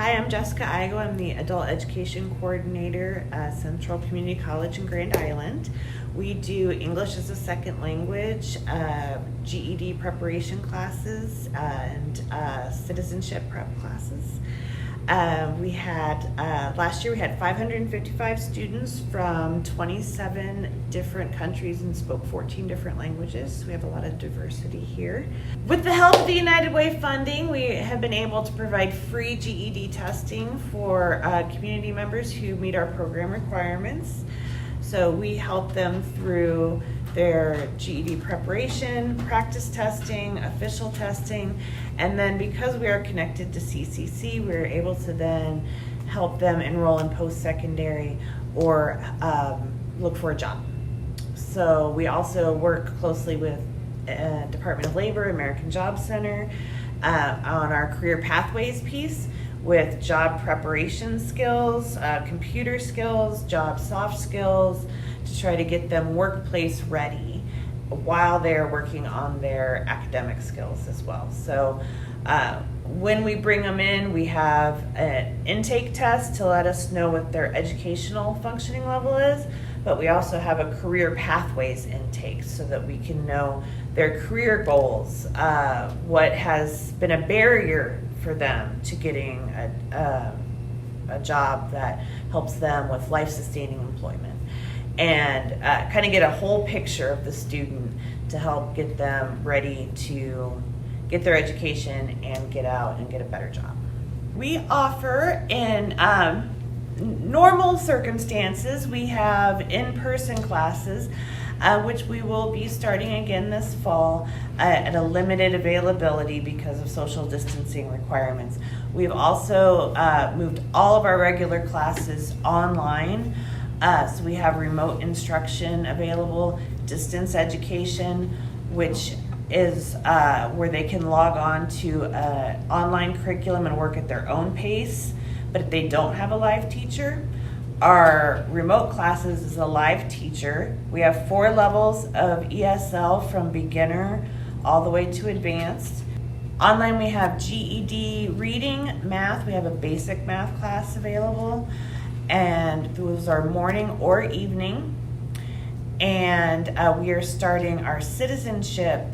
Hi, I'm Jessica Igo. I'm the Adult Education Coordinator at Central Community College in Grand Island. We do English as a second language, GED preparation classes, and citizenship prep classes. Last year we had 555 students from 27 different countries and spoke 14 different languages. We have a lot of diversity here. With the help of the United Way funding, we have been able to provide free GED testing for community members who meet our program requirements. So we help them through their GED preparation, practice testing, official testing, and then because we are connected to CCC, we're able to then help them enroll in post-secondary or look for a job. So we also work closely with Department of Labor, American Job Center on our career pathways piece with job preparation skills, computer skills, job soft skills, to try to get them workplace ready while they're working on their academic skills as well. So when we bring them in, we have an intake test to let us know what their educational functioning level is, but we also have a career pathways intake so that we can know their career goals, what has been a barrier for them to getting a job that helps them with life-sustaining employment, and kind of get a whole picture of the student to help get them ready to get their education and get out and get a better job. We offer in normal circumstances, we have in-person classes, which we will be starting again this fall at a limited availability because of social distancing requirements. We've also moved all of our regular classes online. So we have remote instruction available, distance education, which is where they can log on to an online curriculum and work at their own pace. But if they don't have a live teacher, our remote classes is a live teacher. We have 4 levels of ESL from beginner all the way to advanced. Online we have GED reading, math. We have a basic math class available, and those are morning or evening. And we are starting our citizenship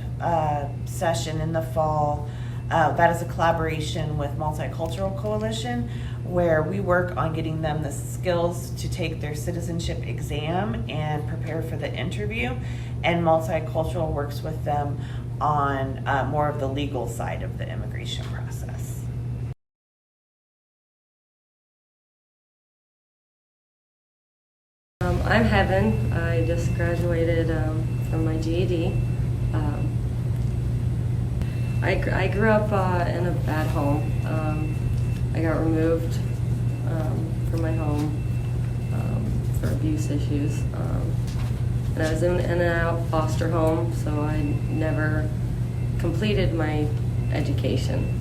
session in the fall. That is a collaboration with Multicultural Coalition, where we work on getting them the skills to take their citizenship exam and prepare for the interview, and Multicultural works with them on more of the legal side of the immigration process. I'm Heaven. I just graduated from my GED. I grew up in a bad home. I got removed from my home for abuse issues. And I was in and out foster home, so I never completed my education.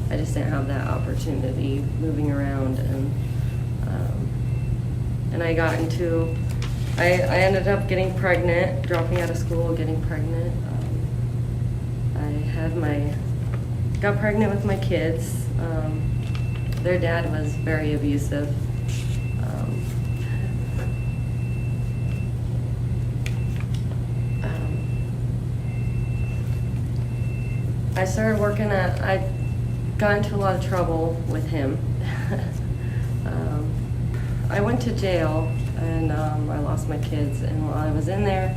I just didn't have that opportunity moving around, and I got into, I ended up getting pregnant, dropping out of school, getting pregnant. Got pregnant with my kids. Their dad was very abusive. I started working I got into a lot of trouble with him. I went to jail, and I lost my kids, and while I was in there,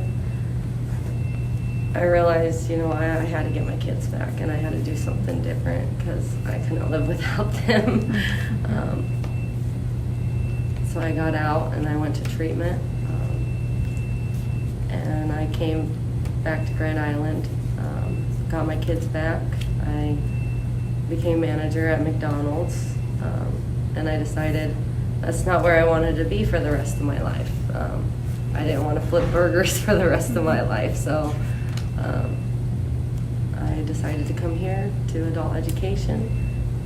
I realized, I had to get my kids back, and I had to do something different because I couldn't live without them. So I got out and I went to treatment, and I came back to Grand Island, got my kids back. I became manager at McDonald's, and I decided that's not where I wanted to be for the rest of my life. I didn't want to flip burgers for the rest of my life, so I decided to come here to adult education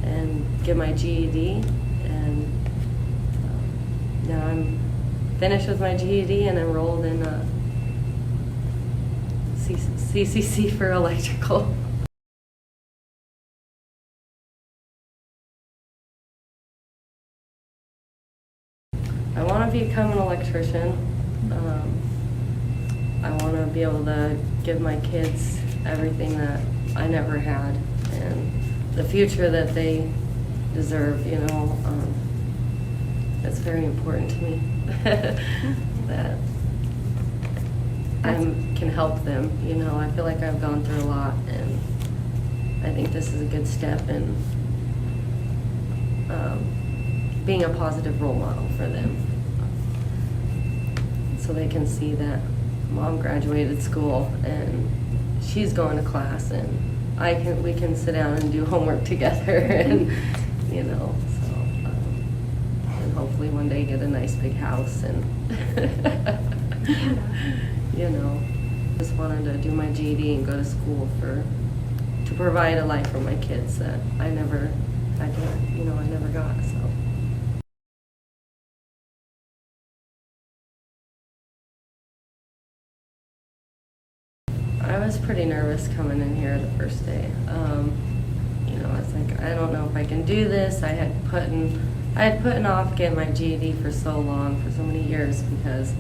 and get my GED, and now I'm finished with my GED and enrolled in CCC for electrical. become an electrician. I want to be able to give my kids everything that I never had and the future that they deserve, you know. It's very important to me that I can help them, you know. I feel like I've gone through a lot, and I think this is a good step in being a positive role model for them, so they can see that Mom graduated school and she's going to class, and we can sit down and do homework together, and you know, so and hopefully one day get a nice big house, and you know, just wanted to do my GED and go to school to provide a life for my kids that I never got, so. I was pretty nervous coming in here the first day. You know, I was like, I don't know if I can do this. I had put off getting my GED for so long, for so many years, because,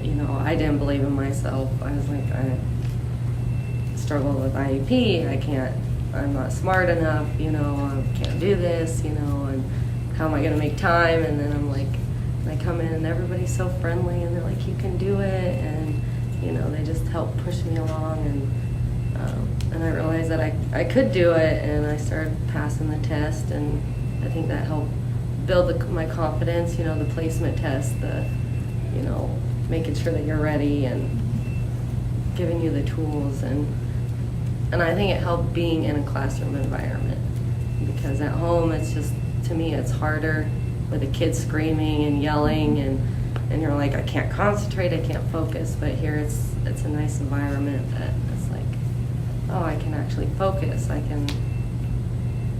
you know, I didn't believe in myself. I was like, I struggle with IEP. I'm not smart enough, you know, I can't do this, you know, and how am I going to make time? And then I'm like, I come in and everybody's so friendly, and they're like, you can do it, and you know, they just help push me along, and I realized that I could do it, and I started passing the test, and I think that helped build my confidence, you know, the placement test, you know, making sure that you're ready and giving you the tools, and I think it helped being in a classroom environment, because at home it's just, to me, it's harder with the kids screaming and yelling, and you're like, I can't concentrate, I can't focus. But here it's a nice environment that it's like, oh, I can actually focus. I can,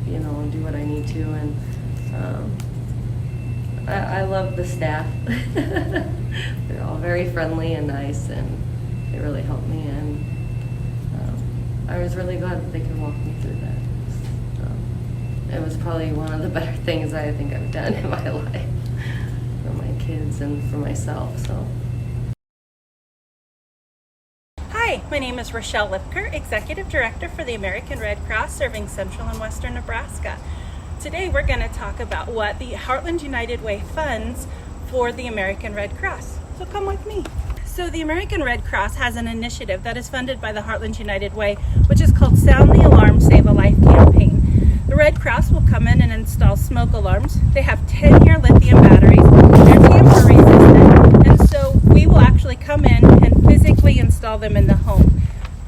you know, do what I need to. And I love the staff. They're all very friendly and nice, and they really helped me. And I was really glad that they could walk me through that. It was probably one of the better things I think I've done in my life. For my kids and for myself, so. Hi, my name is Rochelle Lipker, Executive Director for the American Red Cross serving Central and Western Nebraska. Today we're going to talk about what the Heartland United Way funds for the American Red Cross. So come with me. So the American Red Cross has an initiative that is funded by the Heartland United Way, which is called Sound the Alarm, Save a Life campaign. The Red Cross will come in and install smoke alarms. They have 10-year lithium batteries. They're tamper resistant, and so we will actually come in and physically install them in the home.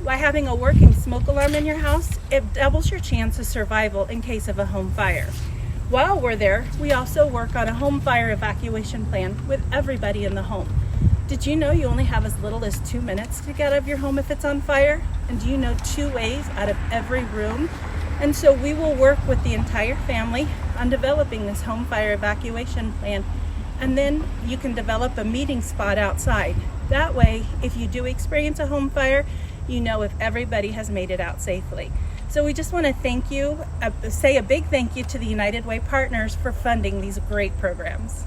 By having a working smoke alarm in your house, it doubles your chance of survival in case of a home fire. While we're there, we also work on a home fire evacuation plan with everybody in the home. Did you know you only have as little as 2 minutes to get out of your home if it's on fire? And do you know 2 ways out of every room? And so we will work with the entire family on developing this home fire evacuation plan. And then you can develop a meeting spot outside. That way, if you do experience a home fire, you know if everybody has made it out safely. So we just want to thank you, say a big thank you to the United Way partners for funding these great programs.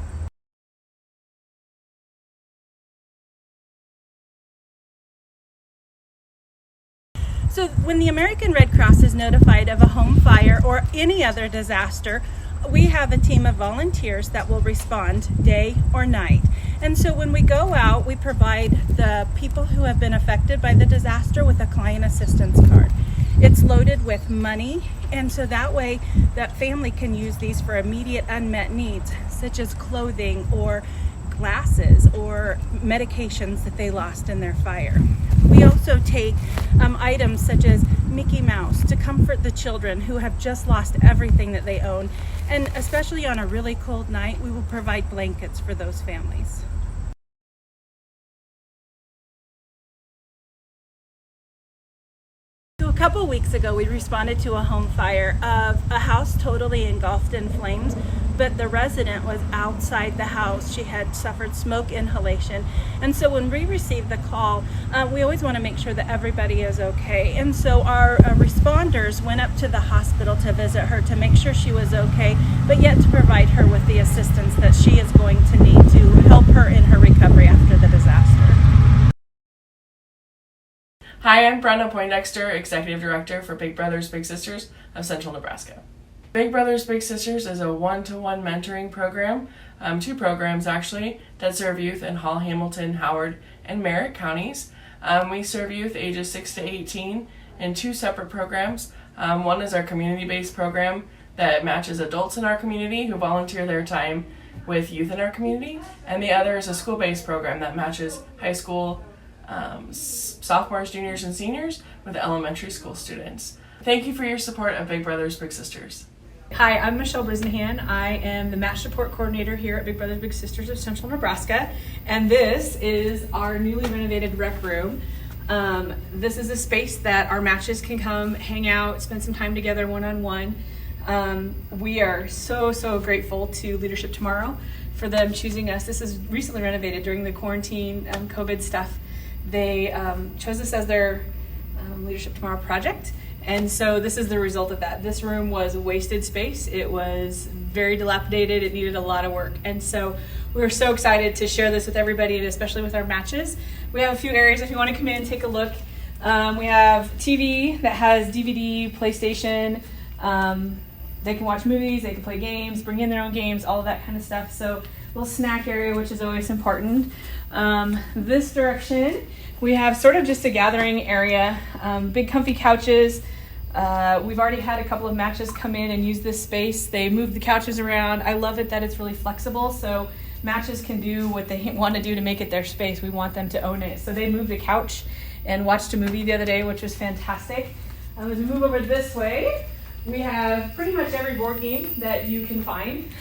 So when the American Red Cross is notified of a home fire or any other disaster, we have a team of volunteers that will respond day or night. And so when we go out, we provide the people who have been affected by the disaster with a client assistance card. It's loaded with money, and so that way that family can use these for immediate unmet needs, such as clothing or glasses or medications that they lost in their fire. We also take items such as Mickey Mouse to comfort the children who have just lost everything that they own. And especially on a really cold night, we will provide blankets for those families. So a couple weeks ago, we responded to a home fire of a house totally engulfed in flames but the resident was outside the house. She had suffered smoke inhalation. And so when we receive the call, we always want to make sure that everybody is okay. And so our responders went up to the hospital to visit her to make sure she was okay, but yet to provide her with the assistance that she is going to need to help her in her recovery after the disaster. Hi, I'm Brenda Poindexter, Executive Director for Big Brothers Big Sisters of Central Nebraska. Big Brothers Big Sisters is a one-to-one mentoring program, two programs actually, that serve youth in Hall, Hamilton, Howard, and Merritt counties. We serve youth ages 6 to 18 in two separate programs. One is our community-based program that matches adults in our community who volunteer their time with youth in our community, and the other is a school-based program that matches high school sophomores, juniors, and seniors with elementary school students. Thank you for your support of Big Brothers Big Sisters. Hi, I'm Michelle Brisnahan. I am the Match Support Coordinator here at Big Brothers Big Sisters of Central Nebraska, and this is our newly renovated rec room. This is a space that our matches can come, hang out, spend some time together one-on-one. We are so grateful to Leadership Tomorrow for them choosing us. This is recently renovated during the quarantine COVID stuff. They chose us as their Leadership Tomorrow project. And so this is the result of that. This room was a wasted space. It was very dilapidated. It needed a lot of work. And so we were so excited to share this with everybody, and especially with our matches. We have a few areas if you want to come in and take a look. We have TV that has DVD, PlayStation. They can watch movies, they can play games, bring in their own games, all of that kind of stuff. So a little snack area, which is always important. This direction, we have sort of just a gathering area, big comfy couches. We've already had a couple of matches come in and use this space. They move the couches around. I love it that it's really flexible, so matches can do what they want to do to make it their space. We want them to own it. So they moved a couch and watched a movie the other day, which was fantastic. As we move over this way, we have pretty much every board game that you can find.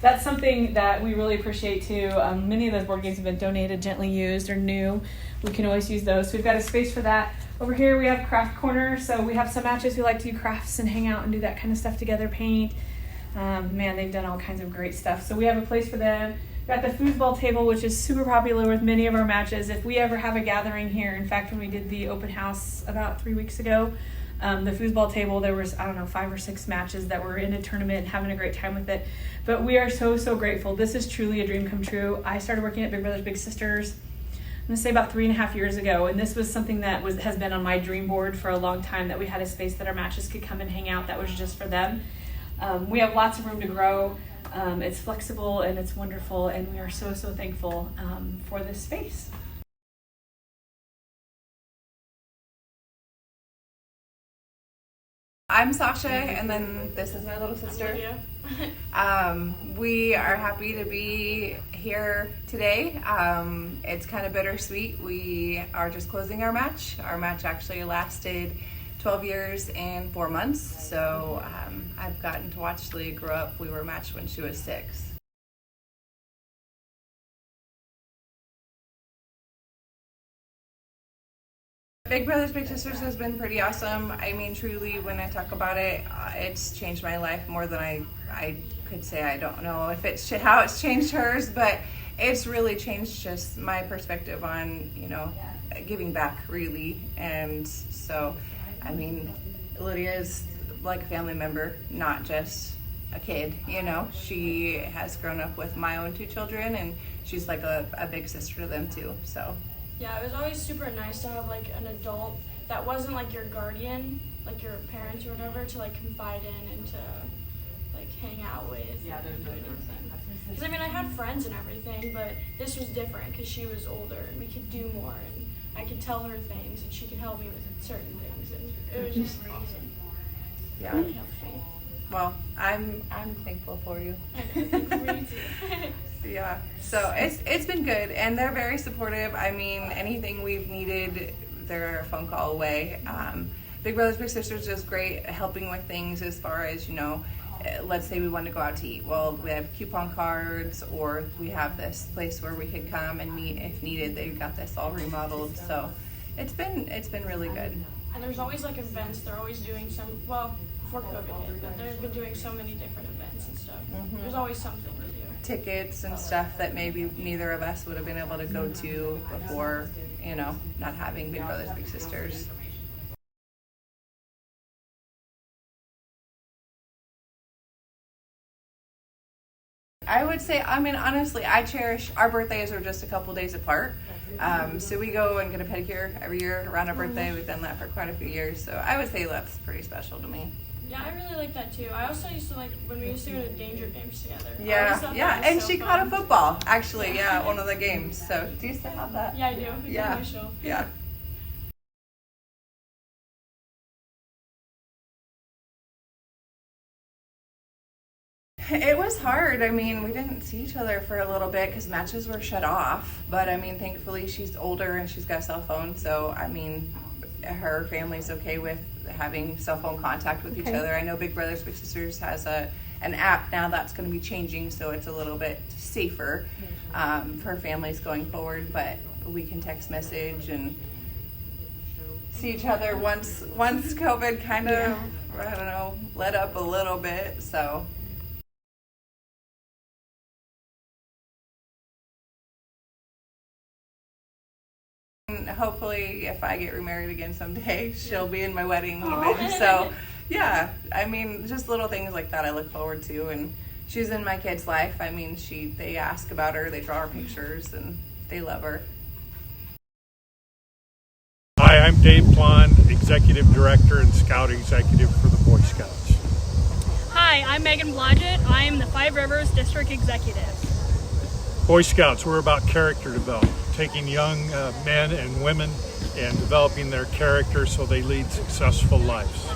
That's something that we really appreciate too. Many of those board games have been donated, gently used, or new. We can always use those. So we've got a space for that. Over here we have craft corner. So we have some matches who like to do crafts and hang out and do that kind of stuff together, paint. Man, they've done all kinds of great stuff. So we have a place for them. We've got the foosball table, which is super popular with many of our matches. If we ever have a gathering here, in fact, when we did the open house about 3 weeks ago, the foosball table, there was, 5 or 6 matches that were in a tournament and having a great time with it. But we are so grateful. This is truly a dream come true. I started working at Big Brothers Big Sisters, I'm going to say about 3.5 years ago, and this was something that has been on my dream board for a long time, that we had a space that our matches could come and hang out that was just for them. We have lots of room to grow. It's flexible and it's wonderful, and we are so thankful for this space. I'm Sasha, and then this is my little sister. We are happy to be here today. It's kind of bittersweet. We are just closing our match. Our match actually lasted 12 years and 4 months, so I've gotten to watch Leah grow up. We were matched when she was 6. Big Brothers Big Sisters has been pretty awesome. I mean, truly, when I talk about it, it's changed my life more than I could say. I don't know if it's how it's changed hers, but it's really changed just my perspective on, giving back, really. And so, I mean, Lydia is like a family member, not just a kid, She has grown up with my own 2 children, and she's like a big sister to them too, so. Yeah, it was always super nice to have like an adult that wasn't like your guardian, like your parents or whatever, to like confide in and to like hang out with. Yeah, there's no because I had friends and everything, but this was different because she was older and we could do more, and I could tell her things and she could help me with certain things, and it was just awesome. Yeah. Really helped me. Well, I'm thankful for you. Yeah, so it's been good, and they're very supportive. I mean, anything we've needed, they're a phone call away. Big Brothers Big Sisters is great at helping with things as far as, let's say we want to go out to eat. Well, we have coupon cards, or we have this place where we could come and meet if needed. They've got this all remodeled, so it's been really good. And there's always like events. They're always doing before COVID hit, but they've been doing so many different events and stuff. There's always something to do. Tickets and stuff that maybe neither of us would have been able to go to before, not having Big Brothers Big Sisters. I would say, honestly, I cherish, our birthdays are just a couple days apart. So we go and get a pedicure every year around our birthday. We've done that for quite a few years. So I would say that's pretty special to me. Yeah, I really like that too. I also used to like when we used to go to danger games together. Yeah, and so she fun. caught a football, actually, one of the games. So do you still have that? Yeah, I do. It's Yeah. on my shelf. Yeah. It was hard. We didn't see each other for a little bit because matches were shut off. But thankfully she's older and she's got a cell phone. So her family's okay with having cell phone contact with each other. I know Big Brothers Big Sisters has an app now that's going to be changing, so it's a little bit safer for families going forward. But we can text message and see each other once COVID kind of let up a little bit. So. Hopefully, if I get remarried again someday, she'll be in my wedding even. So, yeah, just little things like that I look forward to. And she's in my kids' life. They ask about her, they draw her pictures, and they love her. Hi, I'm Dave Plon, Executive Director and Scout Executive for the Boy Scouts. Hi, I'm Megan Blodgett. I am the Five Rivers District Executive. Boy Scouts, we're about character development, taking young men and women and developing their character so they lead successful lives.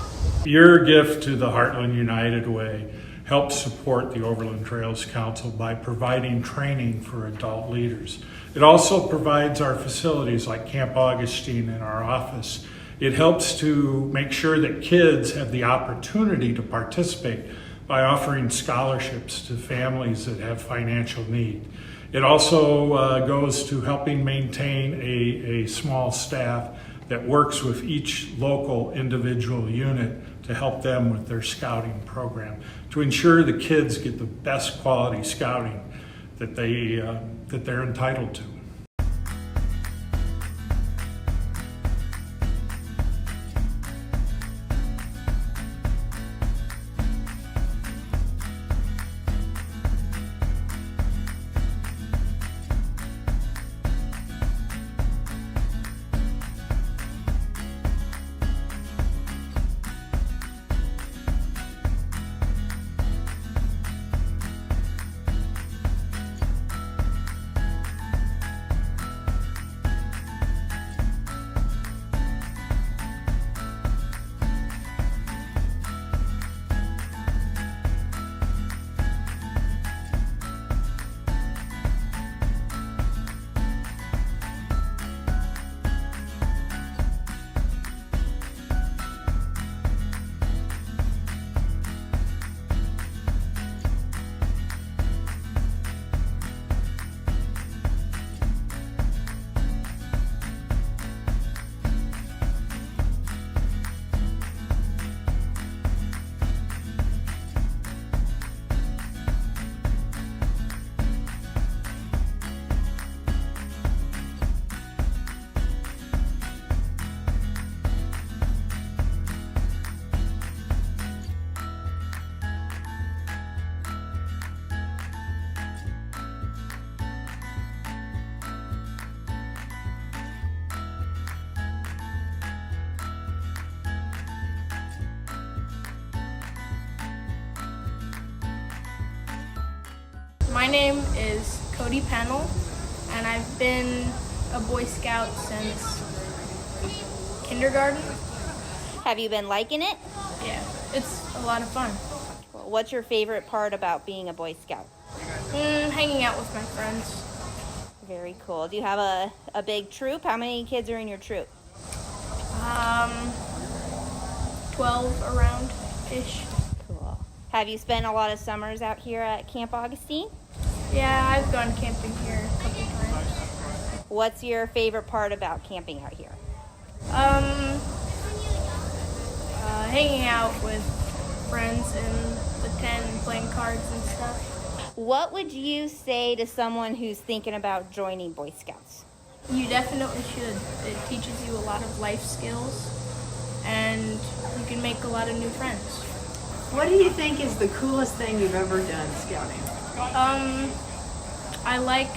Your gift to the Heartland United Way helps support the Overland Trails Council by providing training for adult leaders. It also provides our facilities like Camp Augustine and our office. It helps to make sure that kids have the opportunity to participate by offering scholarships to families that have financial need. It also goes to helping maintain a small staff that works with each local individual unit to help them with their scouting program, to ensure the kids get the best quality scouting that they're entitled to. My name is Cody Pennell, and I've been a Boy Scout since kindergarten. Have you been liking it? Yeah, it's a lot of fun. Well, what's your favorite part about being a Boy Scout? Hanging out with my friends. Very cool. Do you have a big troop? How many kids are in your troop? 12 around-ish. Cool. Have you spent a lot of summers out here at Camp Augustine? Yeah, I've gone camping here a couple times. What's your favorite part about camping out here? Hanging out with friends in the tent and playing cards and stuff. What would you say to someone who's thinking about joining Boy Scouts? You definitely should. It teaches you a lot of life skills, and you can make a lot of new friends. What do you think is the coolest thing you've ever done scouting? I liked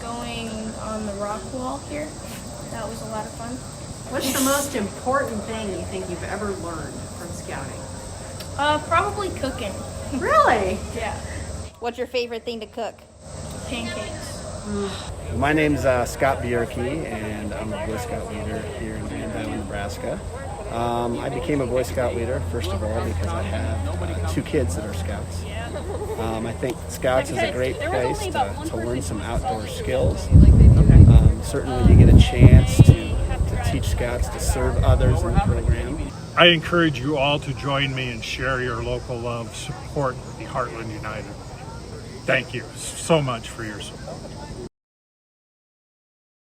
going on the rock wall here. That was a lot of fun. What's the most important thing you think you've ever learned from scouting? Probably cooking. Really? Yeah. What's your favorite thing to cook? Pancakes. My name's Scott Bjerke, and I'm a Boy Scout leader here in Grand Island, Nebraska. I became a Boy Scout leader, first of all, because I have 2 kids that are Scouts. I think Scouts is a great place to learn some outdoor skills. Certainly you get a chance to teach Scouts to serve others in the program. I encourage you all to join me and share your local love, support the Heartland United. Thank you so much for your support.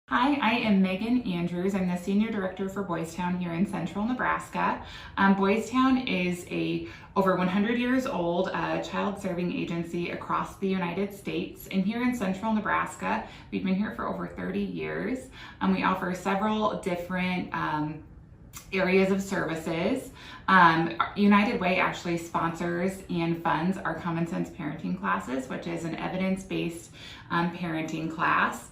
Hi, I am Megan Andrews. I'm the Senior Director for Boys Town here in Central Nebraska. Boys Town is a over 100 years old child serving agency across the United States. And here in Central Nebraska, we've been here for over 30 years. We offer several different areas of services. United Way actually sponsors and funds our Common Sense Parenting classes, which is an evidence-based parenting class.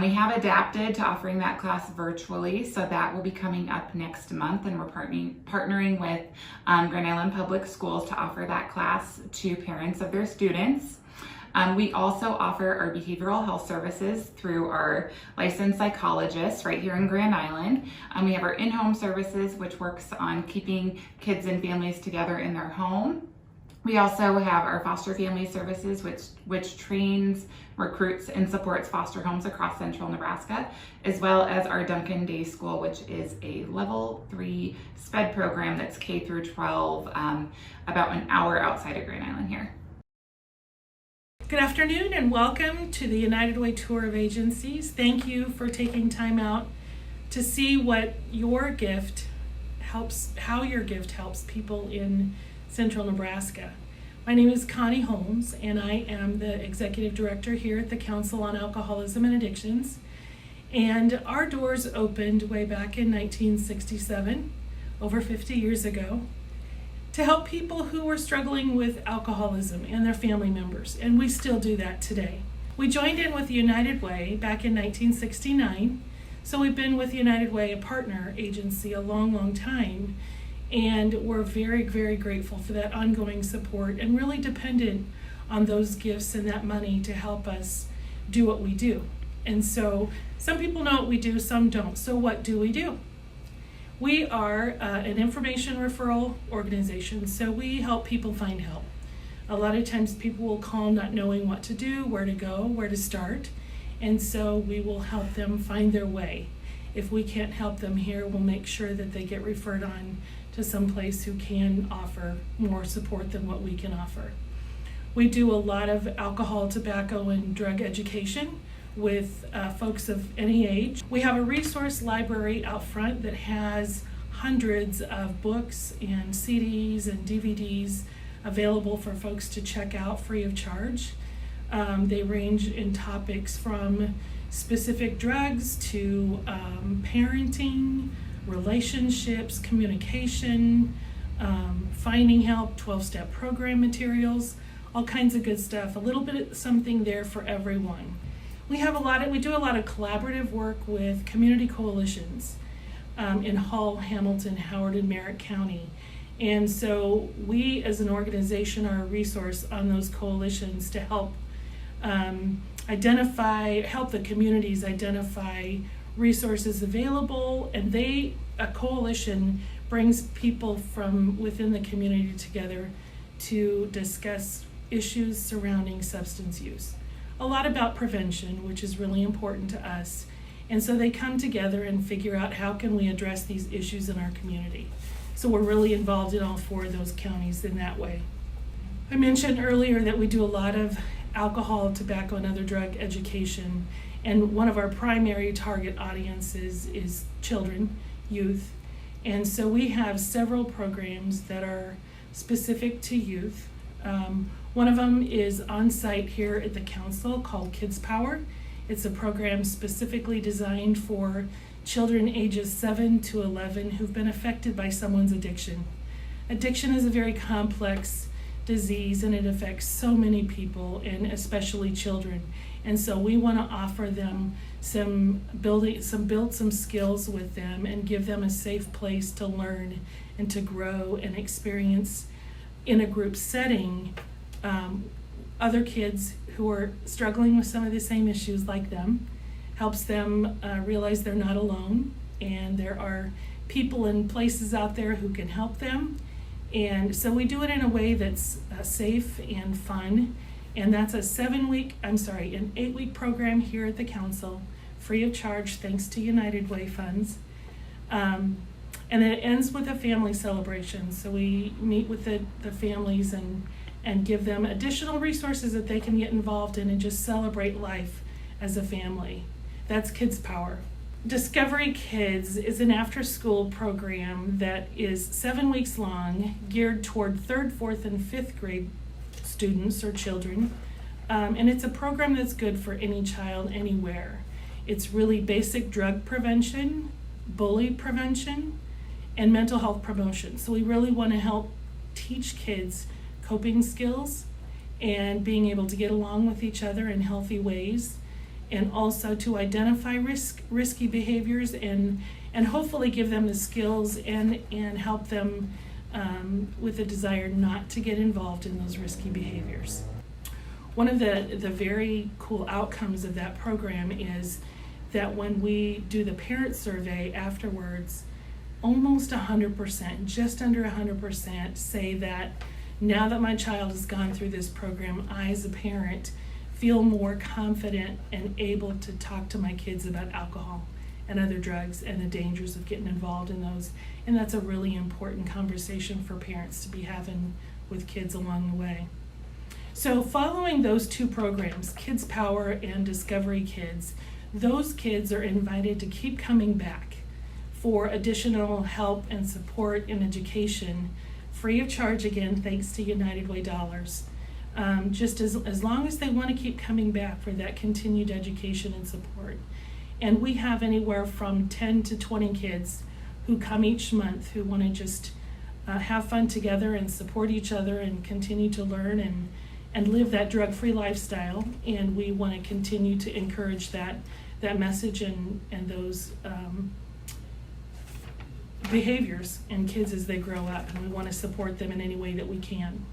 We have adapted to offering that class virtually, so that will be coming up next month, and we're partnering with Grand Island Public Schools to offer that class to parents of their students. We also offer our behavioral health services through our licensed psychologists right here in Grand Island. We have our in-home services, which works on keeping kids and families together in their home. We also have our foster family services, which trains, recruits, and supports foster homes across Central Nebraska, as well as our Duncan Day School, which is a level 3 SPED program that's K through 12, about an hour outside of Grand Island here. Good afternoon and welcome to the United Way Tour of Agencies. Thank you for taking time out to see what your gift helps, how your gift helps people in Central Nebraska. My name is Connie Holmes, and I am the Executive Director here at the Council on Alcoholism and Addictions. And our doors opened way back in 1967, over 50 years ago, to help people who were struggling with alcoholism and their family members, and we still do that today. We joined in with the United Way back in 1969, so we've been with United Way, a partner agency, a long time, and we're very, very grateful for that ongoing support and really dependent on those gifts and that money to help us do what we do. And so some people know what we do, some don't. So what do we do? We are an information referral organization, so we help people find help. A lot of times people will call not knowing what to do, where to go, where to start, and so we will help them find their way. If we can't help them here, we'll make sure that they get referred on to some place who can offer more support than what we can offer. We do a lot of alcohol, tobacco, and drug education with folks of any age. We have a resource library out front that has hundreds of books and CDs and DVDs available for folks to check out free of charge. They range in topics from specific drugs to parenting, relationships, communication, finding help, 12-step program materials, all kinds of good stuff, a little bit of something there for everyone. We do a lot of collaborative work with community coalitions in Hull, Hamilton, Howard, and Merritt County. And so we as an organization are a resource on those coalitions to help help the communities identify resources available, and a coalition brings people from within the community together to discuss issues surrounding substance use. A lot about prevention, which is really important to us. And so they come together and figure out how can we address these issues in our community. So we're really involved in all 4 of those counties in that way. I mentioned earlier that we do a lot of alcohol, tobacco, and other drug education. And one of our primary target audiences is children, youth. And so we have several programs that are specific to youth. One of them is on site here at the council called Kids Power. It's a program specifically designed for children ages 7 to 11 who've been affected by someone's addiction. Addiction is a very complex disease and it affects so many people, and especially children. And so we want to offer them build some skills with them and give them a safe place to learn and to grow and experience in a group setting other kids who are struggling with some of the same issues like them, helps them realize they're not alone, and there are people and places out there who can help them. And so we do it in a way that's safe and fun. And that's an 8-week program here at the council, free of charge, thanks to United Way funds. And then it ends with a family celebration. So we meet with the families and give them additional resources that they can get involved in and just celebrate life as a family. That's Kids Power. Discovery Kids is an after-school program that is 7 weeks long, geared toward 3rd, 4th, and 5th grade students or children. And it's a program that's good for any child anywhere. It's really basic drug prevention, bully prevention, and mental health promotion. So we really want to help teach kids coping skills and being able to get along with each other in healthy ways, and also to identify risky behaviors and hopefully give them the skills and help them with a desire not to get involved in those risky behaviors. One of the very cool outcomes of that program is that when we do the parent survey afterwards, almost 100%, just under 100%, say that now that my child has gone through this program, I as a parent feel more confident and able to talk to my kids about alcohol and other drugs and the dangers of getting involved in those. And that's a really important conversation for parents to be having with kids along the way. So following those two programs, Kids Power and Discovery Kids, those kids are invited to keep coming back for additional help and support and education, free of charge again, thanks to United Way dollars. Just as long as they want to keep coming back for that continued education and support. And we have anywhere from 10 to 20 kids who come each month who want to just have fun together and support each other and continue to learn and live that drug-free lifestyle. And we want to continue to encourage that message and those behaviors in kids as they grow up. And we want to support them in any way that we can.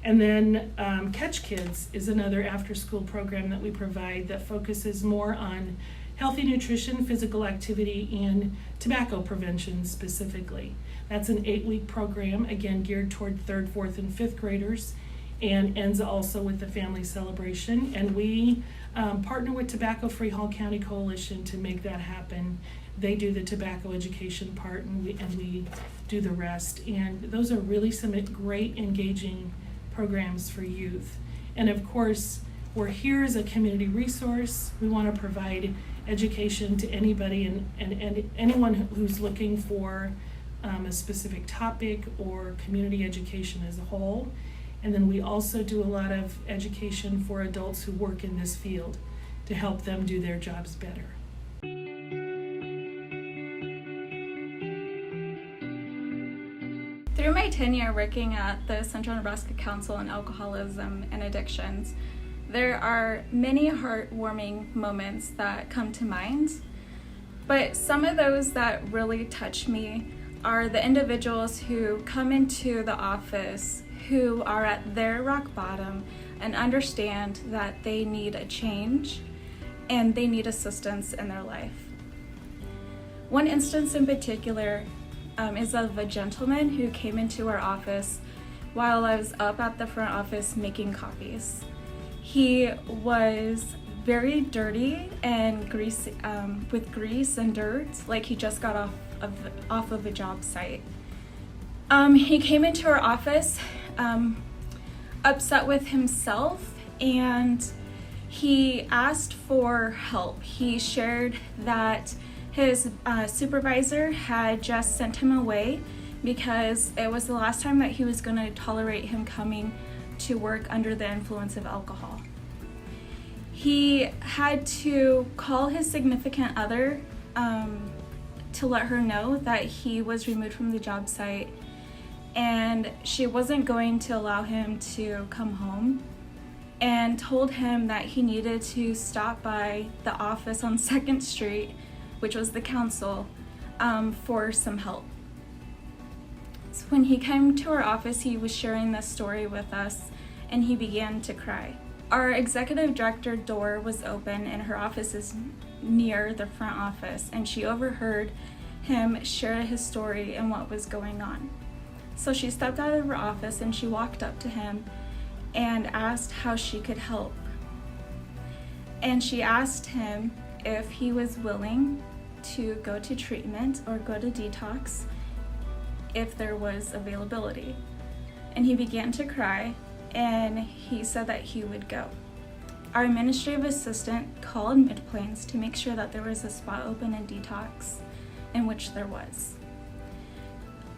And then Catch Kids is another after-school program that we provide that focuses more on healthy nutrition, physical activity, and tobacco prevention specifically. That's an 8-week program, again geared toward 3rd, 4th, and 5th graders, and ends also with the family celebration. And we partner with Tobacco Free Hall County Coalition to make that happen. They do the tobacco education part, and we do the rest. And those are really some great, engaging programs for youth. And of course, we're here as a community resource. We want to provide education to anybody and anyone who's looking for a specific topic or community education as a whole. And then we also do a lot of education for adults who work in this field to help them do their jobs better. Through my tenure working at the Central Nebraska Council on Alcoholism and Addictions, there are many heartwarming moments that come to mind, but some of those that really touch me are the individuals who come into the office who are at their rock bottom and understand that they need a change and they need assistance in their life. One instance in particular is of a gentleman who came into our office while I was up at the front office making copies. He was very dirty and greasy, with grease and dirt, like he just got off of a job site. He came into our office upset with himself and He asked for help. He shared that his supervisor had just sent him away because it was the last time that he was going to tolerate him coming to work under the influence of alcohol. He had to call his significant other to let her know that he was removed from the job site, and she wasn't going to allow him to come home, and told him that he needed to stop by the office on 2nd Street, which was the council, for some help. So when he came to our office, he was sharing this story with us, and he began to cry. Our executive director door was open, and her office is near the front office, and she overheard him share his story and what was going on. So she stepped out of her office and she walked up to him and asked how she could help. And she asked him if he was willing to go to treatment or go to detox if there was availability. And he began to cry, and he said that he would go. Our administrative assistant called Mid-Plains to make sure that there was a spot open in detox, in which there was.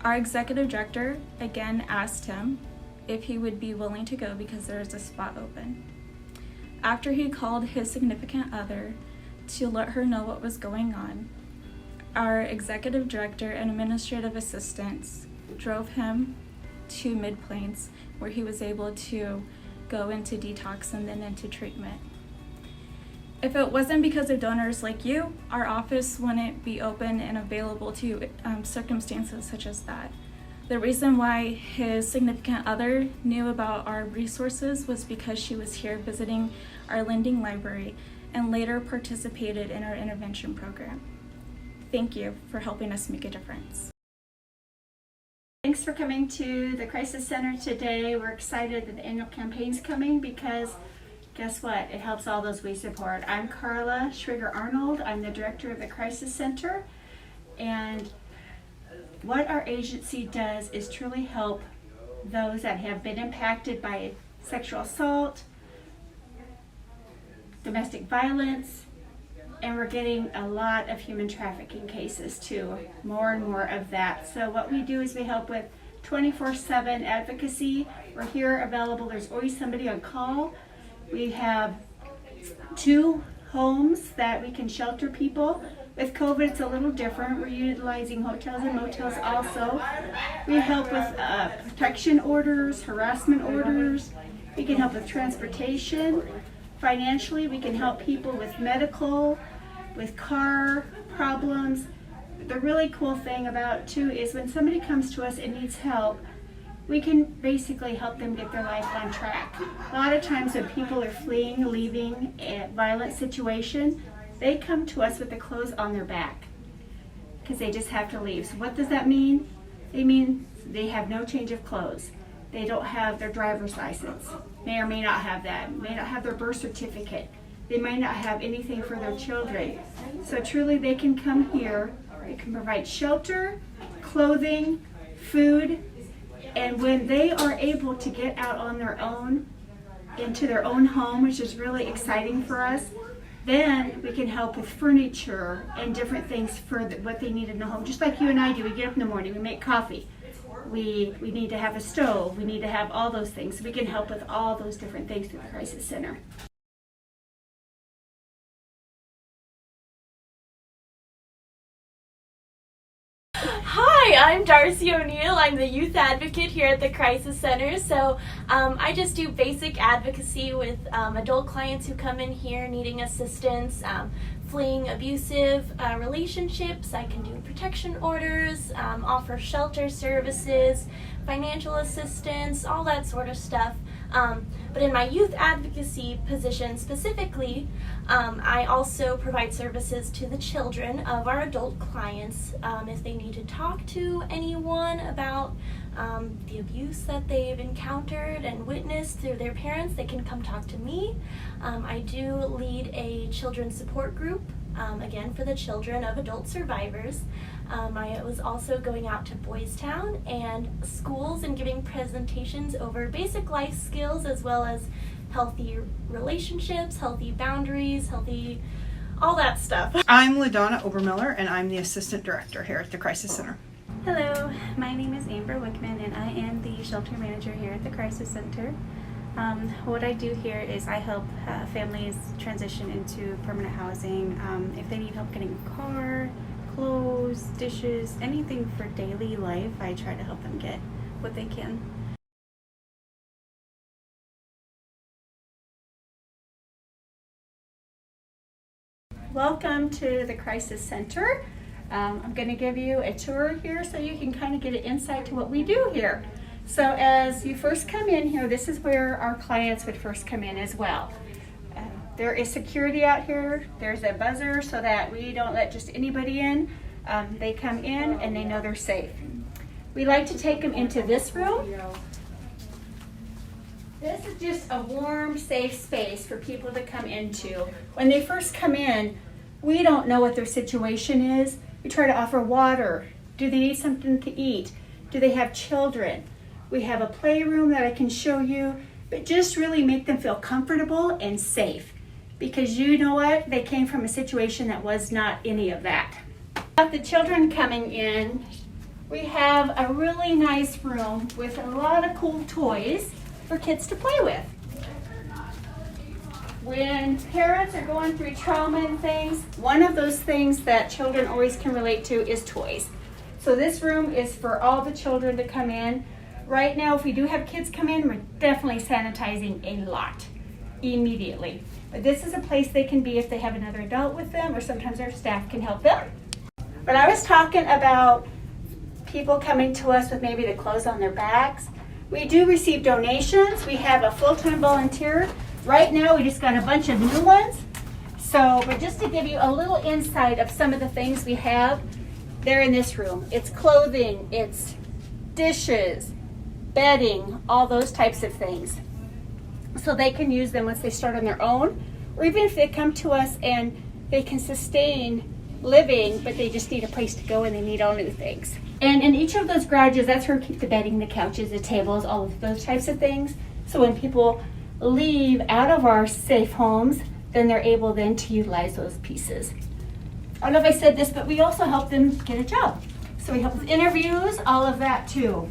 Our executive director again asked him if he would be willing to go because there is a spot open. After he called his significant other to let her know what was going on, our executive director and administrative assistants drove him to Mid-Plains, where he was able to go into detox and then into treatment. If it wasn't because of donors like you, our office wouldn't be open and available to circumstances such as that. The reason why his significant other knew about our resources was because she was here visiting our lending library and later participated in our intervention program. Thank you for helping us make a difference. Thanks for coming to the Crisis Center today. We're excited that the annual campaign's coming because guess what? It helps all those we support. I'm Carla Schrager-Arnold. I'm the director of the Crisis Center. And what our agency does is truly help those that have been impacted by sexual assault, domestic violence, and we're getting a lot of human trafficking cases too, more and more of that. So what we do is we help with 24/7 advocacy. We're here available. There's always somebody on call. We have 2 homes that we can shelter people. With COVID, it's a little different. We're utilizing hotels and motels also. We help with protection orders, harassment orders. We can help with transportation. Financially, we can help people with medical, with car problems. The really cool thing about too is when somebody comes to us and needs help, we can basically help them get their life on track. A lot of times when people are fleeing, leaving a violent situation, they come to us with the clothes on their back because they just have to leave. So what does that mean? It means they have no change of clothes. They don't have their driver's license. May or may not have that. May not have their birth certificate. They might not have anything for their children. So truly they can come here. They can provide shelter, clothing, food, and when they are able to get out on their own, into their own home, which is really exciting for us, then we can help with furniture and different things for what they need in the home. Just like you and I do, we get up in the morning, we make coffee. We need to have a stove, we need to have all those things. So we can help with all those different things through the Crisis Center. Hi, I'm Darcy O'Neill. I'm the youth advocate here at the Crisis Center. So I just do basic advocacy with adult clients who come in here needing assistance, fleeing abusive relationships. I can do protection orders, offer shelter services, financial assistance, all that sort of stuff. But in my youth advocacy position specifically, I also provide services to the children of our adult clients. If they need to talk to anyone about the abuse that they've encountered and witnessed through their parents, they can come talk to me. I do lead a children's support group, again for the children of adult survivors. I was also going out to Boys Town and schools and giving presentations over basic life skills as well as healthy relationships, healthy boundaries, healthy, all that stuff. I'm LaDonna Obermiller, and I'm the Assistant Director here at the Crisis Center. Hello, my name is Amber Wickman, and I am the Shelter Manager here at the Crisis Center. What I do here is I help families transition into permanent housing. If they need help getting a car, clothes, dishes, anything for daily life, I try to help them get what they can. Welcome to the Crisis Center. I'm going to give you a tour here so you can kind of get an insight to what we do here. So as you first come in here, this is where our clients would first come in as well. There is security out here. There's a buzzer so that we don't let just anybody in. They come in and they know they're safe. We like to take them into this room. This is just a warm, safe space for people to come into. When they first come in, we don't know what their situation is. We try to offer water. Do they need something to eat? Do they have children? We have a playroom that I can show you, but just really make them feel comfortable and safe. Because you know what? They came from a situation that was not any of that. With the children coming in, we have a really nice room with a lot of cool toys for kids to play with. When parents are going through trauma and things, one of those things that children always can relate to is toys. So this room is for all the children to come in. Right now, if we do have kids come in, we're definitely sanitizing a lot immediately. But this is a place they can be if they have another adult with them, or sometimes our staff can help them. But I was talking about people coming to us with maybe the clothes on their backs. We do receive donations. We have a full-time volunteer. Right now, we just got a bunch of new ones. But just to give you a little insight of some of the things we have, they're in this room. It's clothing, it's dishes, bedding, all those types of things. So they can use them once they start on their own, or even if they come to us and they can sustain living, but they just need a place to go and they need all new things. And in each of those garages, that's where we keep the bedding, the couches, the tables, all of those types of things. So when people leave out of our safe homes, then they're able then to utilize those pieces. I don't know if I said this, but we also help them get a job. So we help with interviews, all of that too.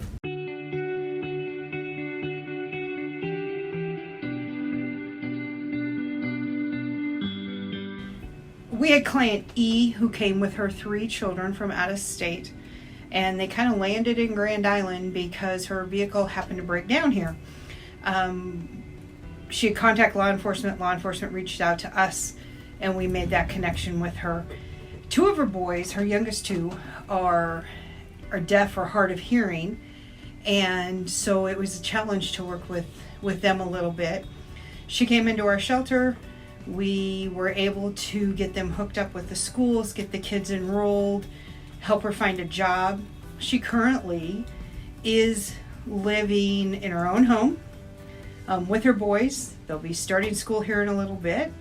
We had client E who came with her 3 children from out of state, and they kind of landed in Grand Island because her vehicle happened to break down here. She had contacted law enforcement reached out to us, and we made that connection with her. 2 of her boys, her youngest 2, are deaf or hard of hearing, and so it was a challenge to work with them a little bit. She came into our shelter. We were able to get them hooked up with the schools, get the kids enrolled, help her find a job. She currently is living in her own home with her boys. They'll be starting school here in a little bit.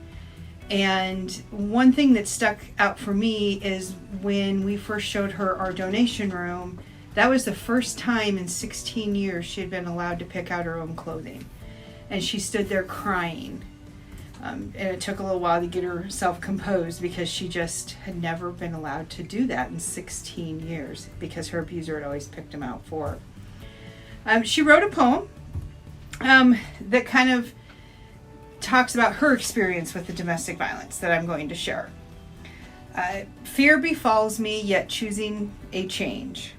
And one thing that stuck out for me is when we first showed her our donation room, that was the first time in 16 years she had been allowed to pick out her own clothing. And she stood there crying. And it took a little while to get herself composed because she just had never been allowed to do that in 16 years because her abuser had always picked them out for her. She wrote a poem that kind of talks about her experience with the domestic violence that I'm going to share. Fear befalls me, yet choosing a change.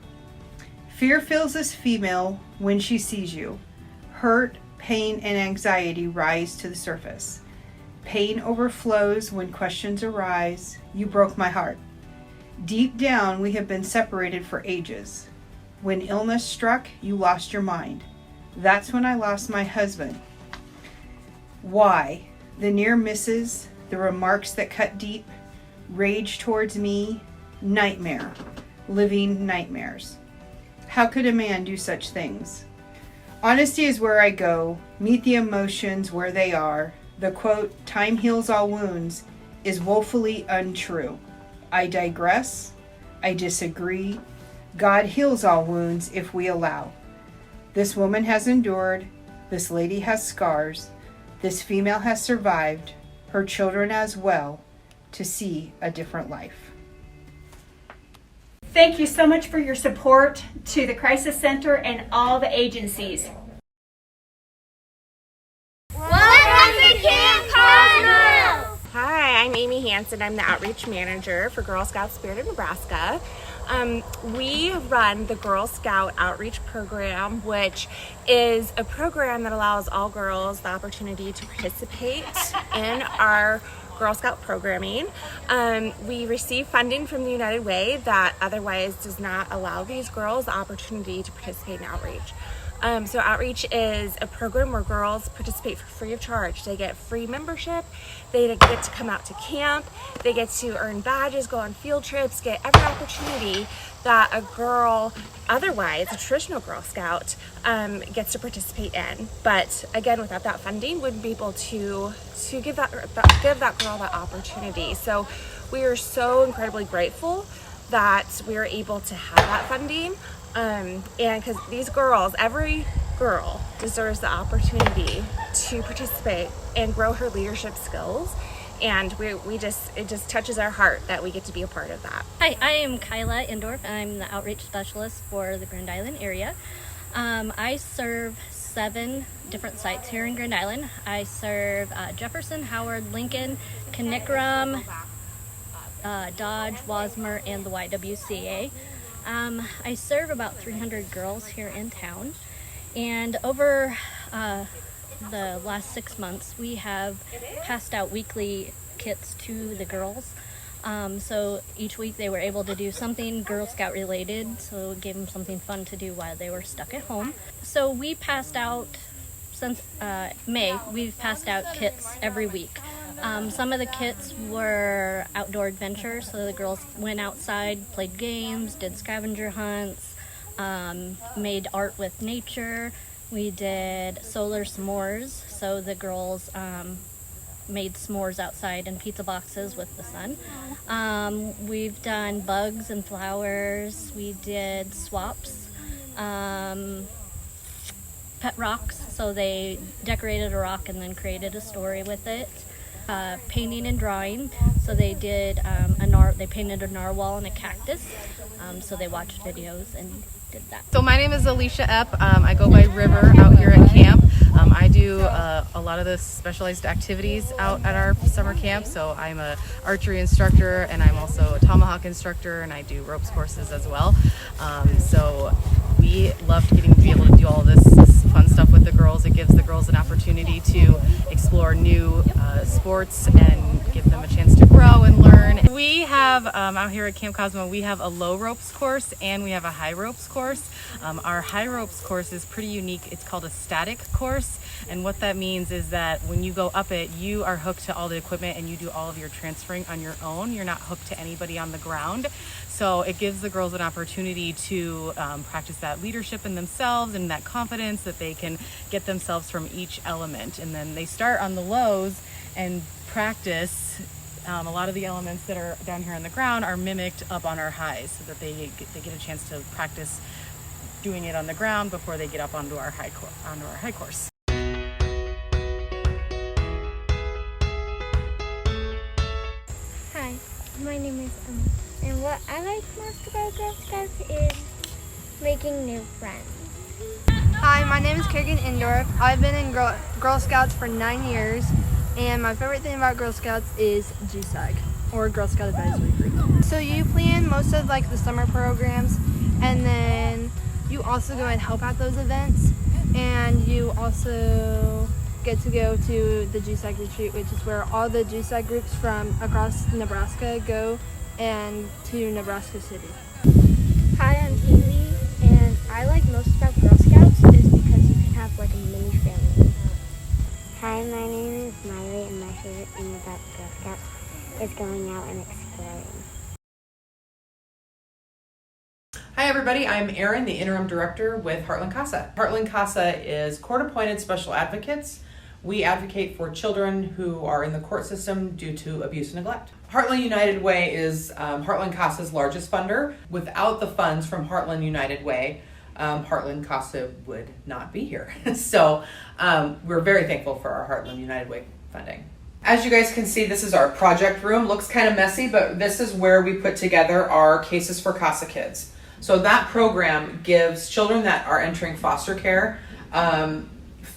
Fear fills this female when she sees you. Hurt, pain, and anxiety rise to the surface. Pain overflows when questions arise. You broke my heart. Deep down, we have been separated for ages. When illness struck, you lost your mind. That's when I lost my husband. Why? The near misses, the remarks that cut deep, rage towards me, nightmare, living nightmares. How could a man do such things? Honesty is where I go, meet the emotions where they are. The quote, "Time heals all wounds," is woefully untrue. I digress. I disagree. God heals all wounds if we allow. This woman has endured. This lady has scars. This female has survived, her children as well, to see a different life. Thank you so much for your support to the Crisis Center and all the agencies. Hi, I'm Amy Hansen. I'm the Outreach Manager for Girl Scouts Spirit of Nebraska. We run the Girl Scout Outreach Program, which is a program that allows all girls the opportunity to participate in our Girl Scout programming. We receive funding from the United Way that otherwise does not allow these girls the opportunity to participate in outreach. So outreach is a program where girls participate for free of charge. They get free membership, they get to come out to camp, they get to earn badges, go on field trips, get every opportunity that a girl, otherwise a traditional Girl Scout, gets to participate in. But again, without that funding, wouldn't be able to give that girl that opportunity. So we are so incredibly grateful that we are able to have that funding. And because these girls, every girl deserves the opportunity to participate and grow her leadership skills, and it just touches our heart that we get to be a part of that. Hi, I am Kyla Indorf. I'm the outreach specialist for the Grand Island area. I serve 7 different sites here in Grand Island. I serve Jefferson, Howard, Lincoln, Kinnickerum, Dodge, Wasmer, and the YMCA. I serve about 300 girls here in town, and over the last 6 months we have passed out weekly kits to the girls. So each week they were able to do something Girl Scout related, so it gave them something fun to do while they were stuck at home. So we passed out, since May, we've passed out kits every week. Some of the kits were outdoor adventures, so the girls went outside, played games, did scavenger hunts, made art with nature. We did solar s'mores, so the girls made s'mores outside in pizza boxes with the sun. We've done bugs and flowers. We did swaps. Pet rocks, so they decorated a rock and then created a story with it. Painting and drawing, so they did they painted a narwhal and a cactus, so they watched videos and did that. So my name is Alicia Epp. I go by River out here at camp. I do a lot of the specialized activities out at our summer camp. So I'm a archery instructor, and I'm also a tomahawk instructor, and I do ropes courses as well. So we loved getting to be able to do all this fun stuff with the girls. It gives the girls an opportunity to explore new sports and give them a chance to grow and learn. We have out here at Camp Cosmo, we have a low ropes course and we have a high ropes course. Our high ropes course is pretty unique. It's called a static course, and what that means is that when you go up it, you are hooked to all the equipment and you do all of your transferring on your own. You're not hooked to anybody on the ground. So it gives the girls an opportunity to practice that leadership in themselves and that confidence that they can get themselves from each element. And then they start on the lows and practice. A lot of the elements that are down here on the ground are mimicked up on our highs, so that they get a chance to practice doing it on the ground before they get up onto our high course. Hi, my name is Emma, and what I like most about Girl Scouts is making new friends. Hi, my name is Kerrigan Indorf. I've been in Girl Scouts for 9 years, and my favorite thing about Girl Scouts is GSAG, or Girl Scout Advisory Group. So you plan most of the summer programs, and then you also go and help at those events, and you also get to go to the GSAG retreat, which is where all the GSAG groups from across Nebraska go and to Nebraska City. Hi, I'm Haley, and I like most about Girl Scouts is because you can have a mini family. Hi, my name is Miley, and my favorite thing about Girl Scouts is going out and exploring. Hi everybody, I'm Erin, the Interim Director with Heartland CASA. Heartland CASA is court-appointed special advocates. We advocate for children who are in the court system due to abuse and neglect. Heartland United Way is Heartland CASA's largest funder. Without the funds from Heartland United Way, Heartland CASA would not be here. So we're very thankful for our Heartland United Way funding. As you guys can see, this is our project room. Looks kind of messy, but this is where we put together our Cases for CASA kids. So that program gives children that are entering foster care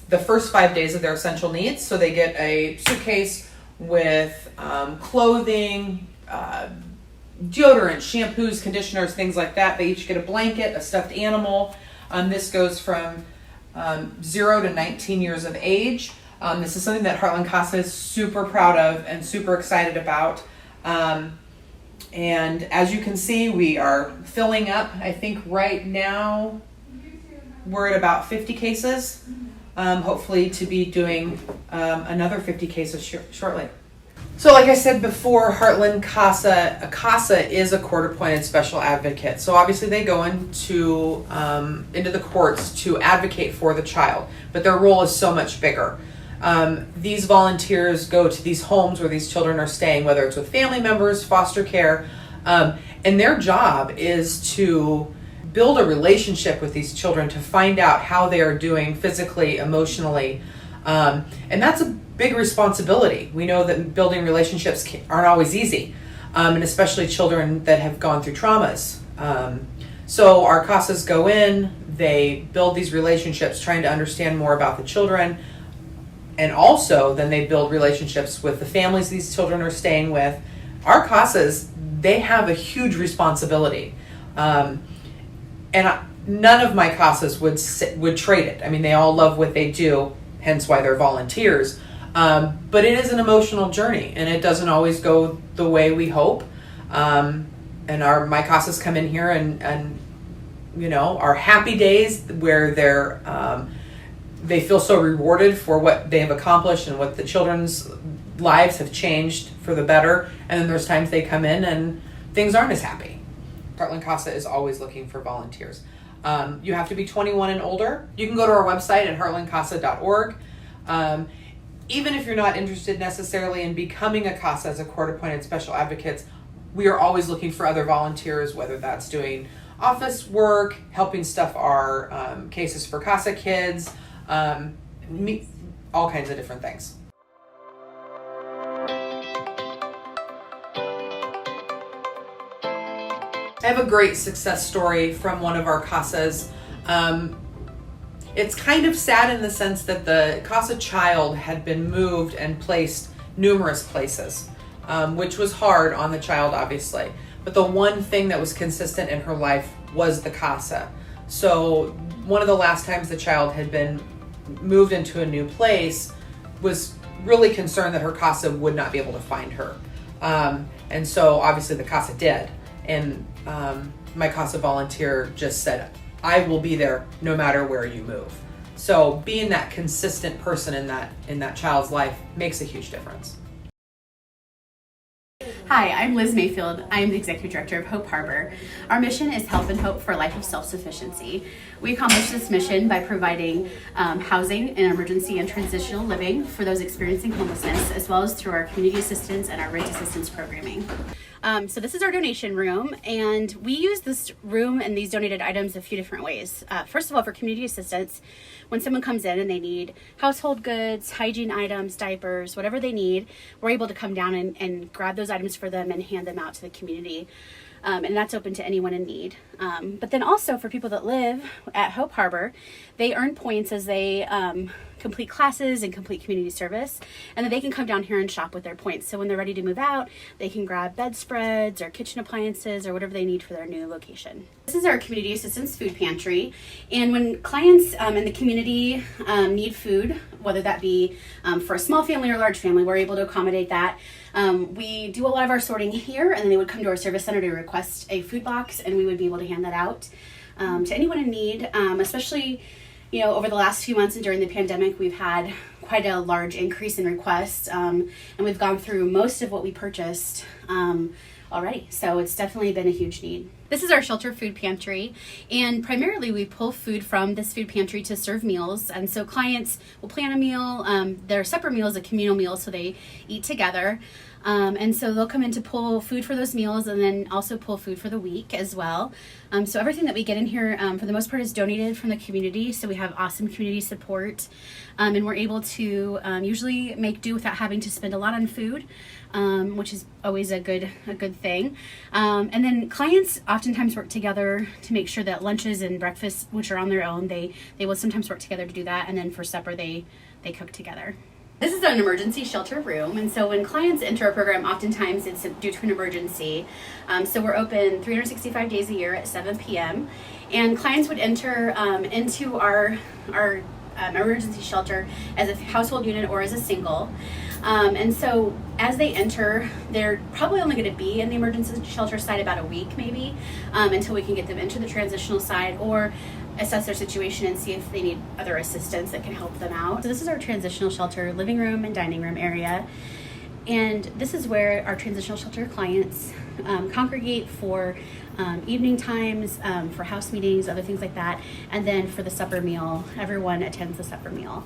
the first 5 days of their essential needs. So they get a suitcase with clothing, deodorant, shampoos, conditioners, things like that. They each get a blanket, a stuffed animal. This goes from 0 to 19 years of age. This is something that Heartland CASA is super proud of and super excited about. And as you can see, we are filling up. I think right now we're at about 50 cases. Hopefully to be doing another 50 cases shortly. So like I said before, Heartland CASA is a court-appointed special advocate. So obviously they go into the courts to advocate for the child, but their role is so much bigger. These volunteers go to these homes where these children are staying, whether it's with family members, foster care, and their job is to build a relationship with these children to find out how they are doing physically, emotionally, and that's a big responsibility. We know that building relationships aren't always easy, and especially children that have gone through traumas. So our CASAs go in, they build these relationships trying to understand more about the children, and also then they build relationships with the families these children are staying with. Our CASAs, they have a huge responsibility. And none of my CASAs would trade it. I mean, they all love what they do, hence why they're volunteers. But it is an emotional journey, and it doesn't always go the way we hope. And my CASAs come in here and you know, our happy days where they feel so rewarded for what they have accomplished and what the children's lives have changed for the better. And then there's times they come in and things aren't as happy. Heartland CASA is always looking for volunteers. You have to be 21 and older. You can go to our website at heartlandcasa.org. Even if you're not interested necessarily in becoming a CASA as a court-appointed special advocate, we are always looking for other volunteers, whether that's doing office work, helping stuff our Cases for CASA kids, all kinds of different things. I have a great success story from one of our CASAs. It's kind of sad in the sense that the CASA child had been moved and placed numerous places, which was hard on the child, obviously. But the one thing that was consistent in her life was the CASA. So one of the last times the child had been moved into a new place was really concerned that her CASA would not be able to find her. And so obviously the CASA did. And my CASA volunteer just said, I will be there no matter where you move. So being that consistent person in that child's life makes a huge difference. Hi, I'm Liz Mayfield. I'm the Executive Director of Hope Harbor. Our mission is Help and Hope for a Life of Self-Sufficiency. We accomplish this mission by providing housing and emergency and transitional living for those experiencing homelessness, as well as through our community assistance and our rent assistance programming. So this is our donation room, and we use this room and these donated items a few different ways. First of all, for community assistance, when someone comes in and they need household goods, hygiene items, diapers, whatever they need, we're able to come down and grab those items for them and hand them out to the community. And that's open to anyone in need. But then also for people that live at Hope Harbor, they earn points as they complete classes and complete community service, and then they can come down here and shop with their points. So when they're ready to move out, they can grab bedspreads or kitchen appliances or whatever they need for their new location. This is our community assistance food pantry, and when clients in the community need food, whether that be for a small family or large family, we're able to accommodate that. We do a lot of our sorting here, and then they would come to our service center to request a food box, and we would be able to hand that out to anyone in need, especially over the last few months and during the pandemic. We've had quite a large increase in requests, and we've gone through most of what we purchased already. So it's definitely been a huge need. This is our shelter food pantry, and primarily we pull food from this food pantry to serve meals. And so clients will plan a meal. Their separate meal is a communal meal, so they eat together. And so they'll come in to pull food for those meals and then also pull food for the week as well. So everything that we get in here, for the most part, is donated from the community. So we have awesome community support, and we're able to usually make do without having to spend a lot on food, which is always a good thing. And then clients oftentimes work together to make sure that lunches and breakfasts, which are on their own, they will sometimes work together to do that. And then for supper, they cook together. This is an emergency shelter room, and so when clients enter our program, oftentimes it's due to an emergency. So we're open 365 days a year at 7 p.m. and clients would enter into our emergency shelter as a household unit or as a single. And so as they enter, they're probably only going to be in the emergency shelter side about a week maybe, until we can get them into the transitional side or assess their situation and see if they need other assistance that can help them out. So this is our transitional shelter living room and dining room area. And this is where our transitional shelter clients congregate for evening times, for house meetings, other things like that. And then for the supper meal, everyone attends the supper meal.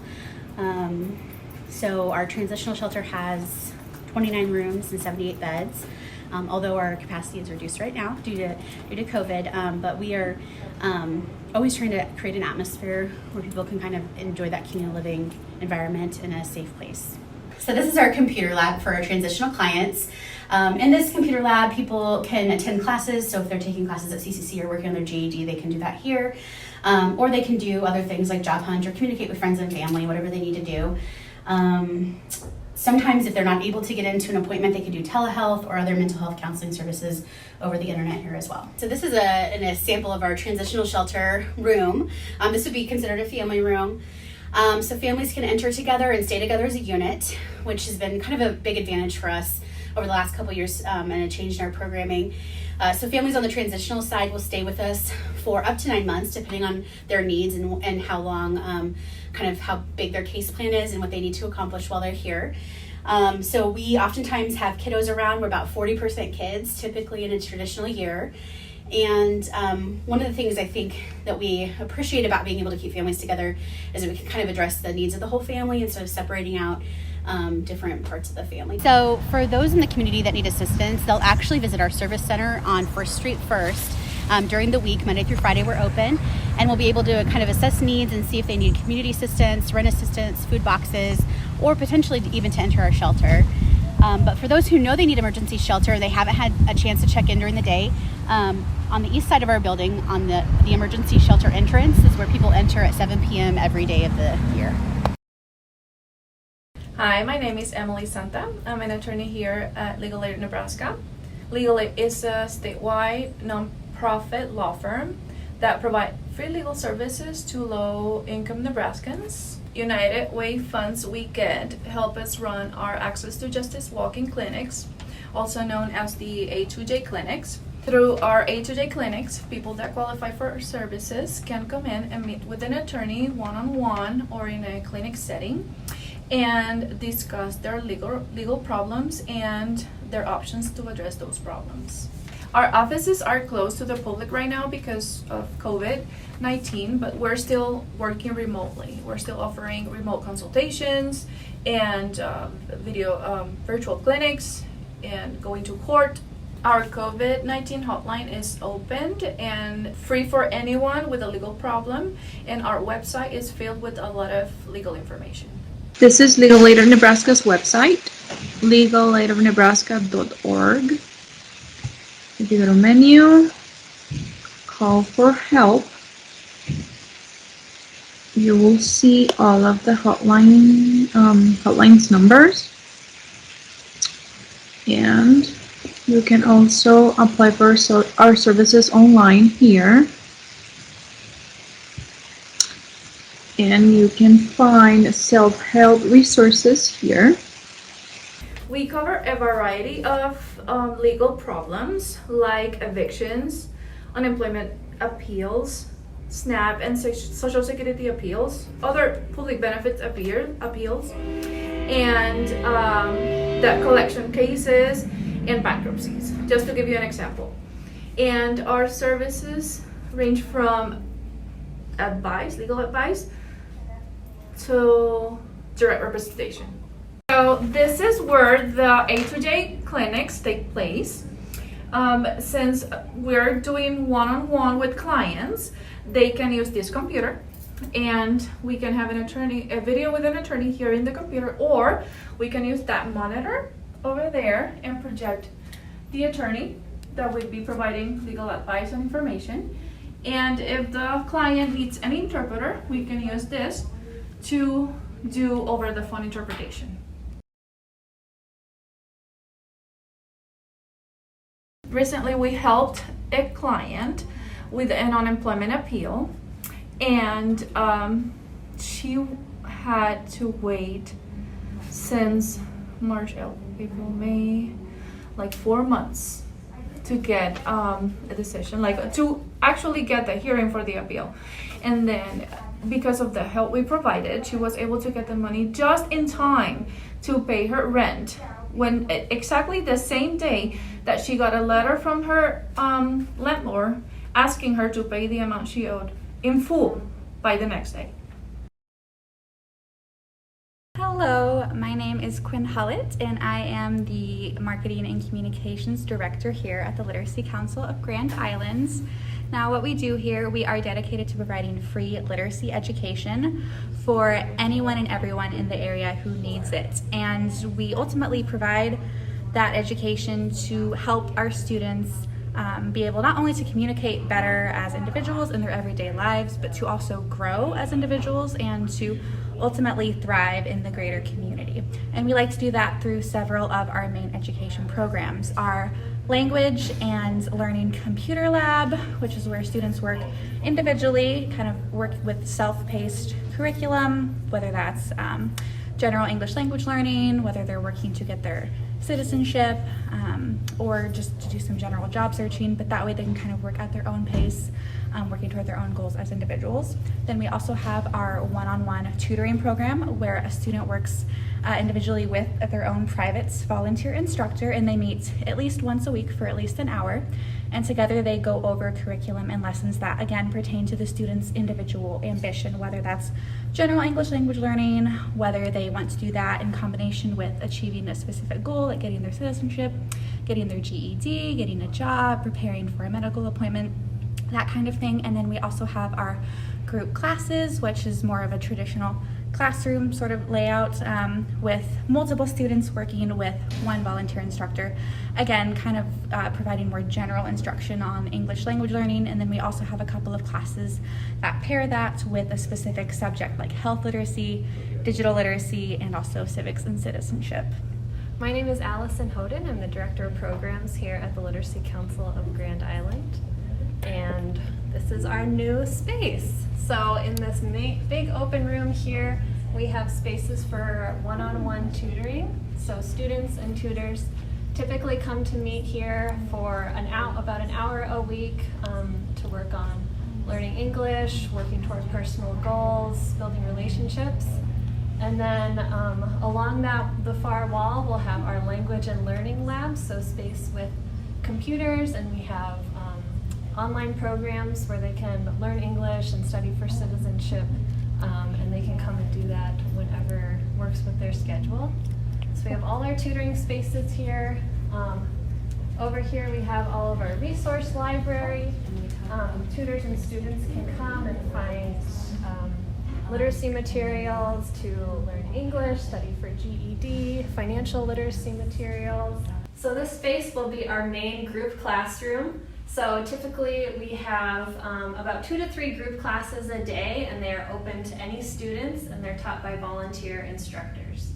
So our transitional shelter has 29 rooms and 78 beds. Although our capacity is reduced right now due to COVID, but we are always trying to create an atmosphere where people can kind of enjoy that communal living environment in a safe place. So this is our computer lab for our transitional clients. In this computer lab, people can attend classes. So if they're taking classes at CCC or working on their GED, they can do that here. Or they can do other things like job hunt or communicate with friends and family, whatever they need to do. Sometimes if they're not able to get into an appointment, they can do telehealth or other mental health counseling services over the internet here as well. So this is a sample of our transitional shelter room. This would be considered a family room. So families can enter together and stay together as a unit, which has been kind of a big advantage for us over the last couple of years, and a change in our programming. So families on the transitional side will stay with us for up to 9 months, depending on their needs and how long, kind of how big their case plan is and what they need to accomplish while they're here. So we oftentimes have kiddos around. We're about 40% kids, typically in a traditional year. And one of the things I think that we appreciate about being able to keep families together is that we can kind of address the needs of the whole family instead of separating out different parts of the family. So for those in the community that need assistance, they'll actually visit our service center on 1st Street first. During the week, Monday through Friday, we're open, and we'll be able to kind of assess needs and see if they need community assistance, rent assistance, food boxes, or potentially even to enter our shelter. But for those who know they need emergency shelter, they haven't had a chance to check in during the day. On the east side of our building, on the emergency shelter entrance, is where people enter at 7 p.m. every day of the year. Hi, my name is Emily Santa. I'm an attorney here at Legal Aid Nebraska. Legal Aid is a statewide nonprofit law firm that provides free legal services to low-income Nebraskans. United Way funds weekend help us run our Access to Justice walk-in clinics, also known as the A2J clinics. Through our A2J clinics, people that qualify for our services can come in and meet with an attorney one-on-one or in a clinic setting and discuss their legal problems and their options to address those problems. Our offices are closed to the public right now because of COVID-19, but we're still working remotely. We're still offering remote consultations and virtual clinics and going to court. Our COVID-19 hotline is opened and free for anyone with a legal problem, and our website is filled with a lot of legal information. This is Legal Aid of Nebraska's website, legalaidofnebraska.org. If you go to menu, call for help, you will see all of the hotlines numbers, and you can also apply for our services online here. And you can find self-help resources here. We cover a variety of legal problems like evictions, unemployment appeals, SNAP and Social Security appeals, other public benefits appeals, and debt collection cases, and bankruptcies, just to give you an example. And our services range from advice, legal advice, to direct representation. So this is where the A to J clinics take place. Since we're doing one-on-one with clients, they can use this computer, and we can have a video with an attorney here in the computer, or we can use that monitor over there and project the attorney that would be providing legal advice and information. And if the client needs an interpreter, we can use this to do over the phone interpretation. Recently, we helped a client with an unemployment appeal, and she had to wait since March, April, May, like 4 months to get a decision, like to actually get the hearing for the appeal. And then because of the help we provided, she was able to get the money just in time to pay her rent, when exactly the same day that she got a letter from her landlord asking her to pay the amount she owed in full by the next day. Hello, my name is Quinn Hullett, and I am the Marketing and Communications Director here at the Literacy Council of Grand Islands. Now, what we do here, we are dedicated to providing free literacy education for anyone and everyone in the area who needs it. And we ultimately provide that education to help our students be able not only to communicate better as individuals in their everyday lives, but to also grow as individuals and to ultimately thrive in the greater community. And we like to do that through several of our main education programs. Our language and learning computer lab, which is where students work individually, kind of work with self-paced curriculum, whether that's general English language learning, whether they're working to get their citizenship, or just to do some general job searching, but that way they can kind of work at their own pace, working toward their own goals as individuals. Then we also have our one-on-one tutoring program where a student works individually with their own private volunteer instructor, and they meet at least once a week for at least an hour, and together they go over curriculum and lessons that again pertain to the student's individual ambition, whether that's general English language learning, whether they want to do that in combination with achieving a specific goal like getting their citizenship, getting their GED, getting a job, preparing for a medical appointment, that kind of thing. And then we also have our group classes, which is more of a traditional classroom sort of layout, with multiple students working with one volunteer instructor, again kind of providing more general instruction on English language learning. And then we also have a couple of classes that pair that with a specific subject like health literacy, digital literacy, and also civics and citizenship. My name is Allison Hoden. I'm the Director of Programs here at the Literacy Council of Grand Island, and this is our new space. So in this big open room here, we have spaces for one-on-one tutoring. So students and tutors typically come to meet here for about an hour a week to work on learning English, working toward personal goals, building relationships. And then along the far wall, we'll have our language and learning labs, so space with computers, and we have online programs where they can learn English and study for citizenship, and they can come and do that whenever works with their schedule. So we have all our tutoring spaces here. Over here we have all of our resource library. Tutors and students can come and find literacy materials to learn English, study for GED, financial literacy materials. So this space will be our main group classroom. So typically we have about 2 to 3 group classes a day, and they are open to any students, and they're taught by volunteer instructors.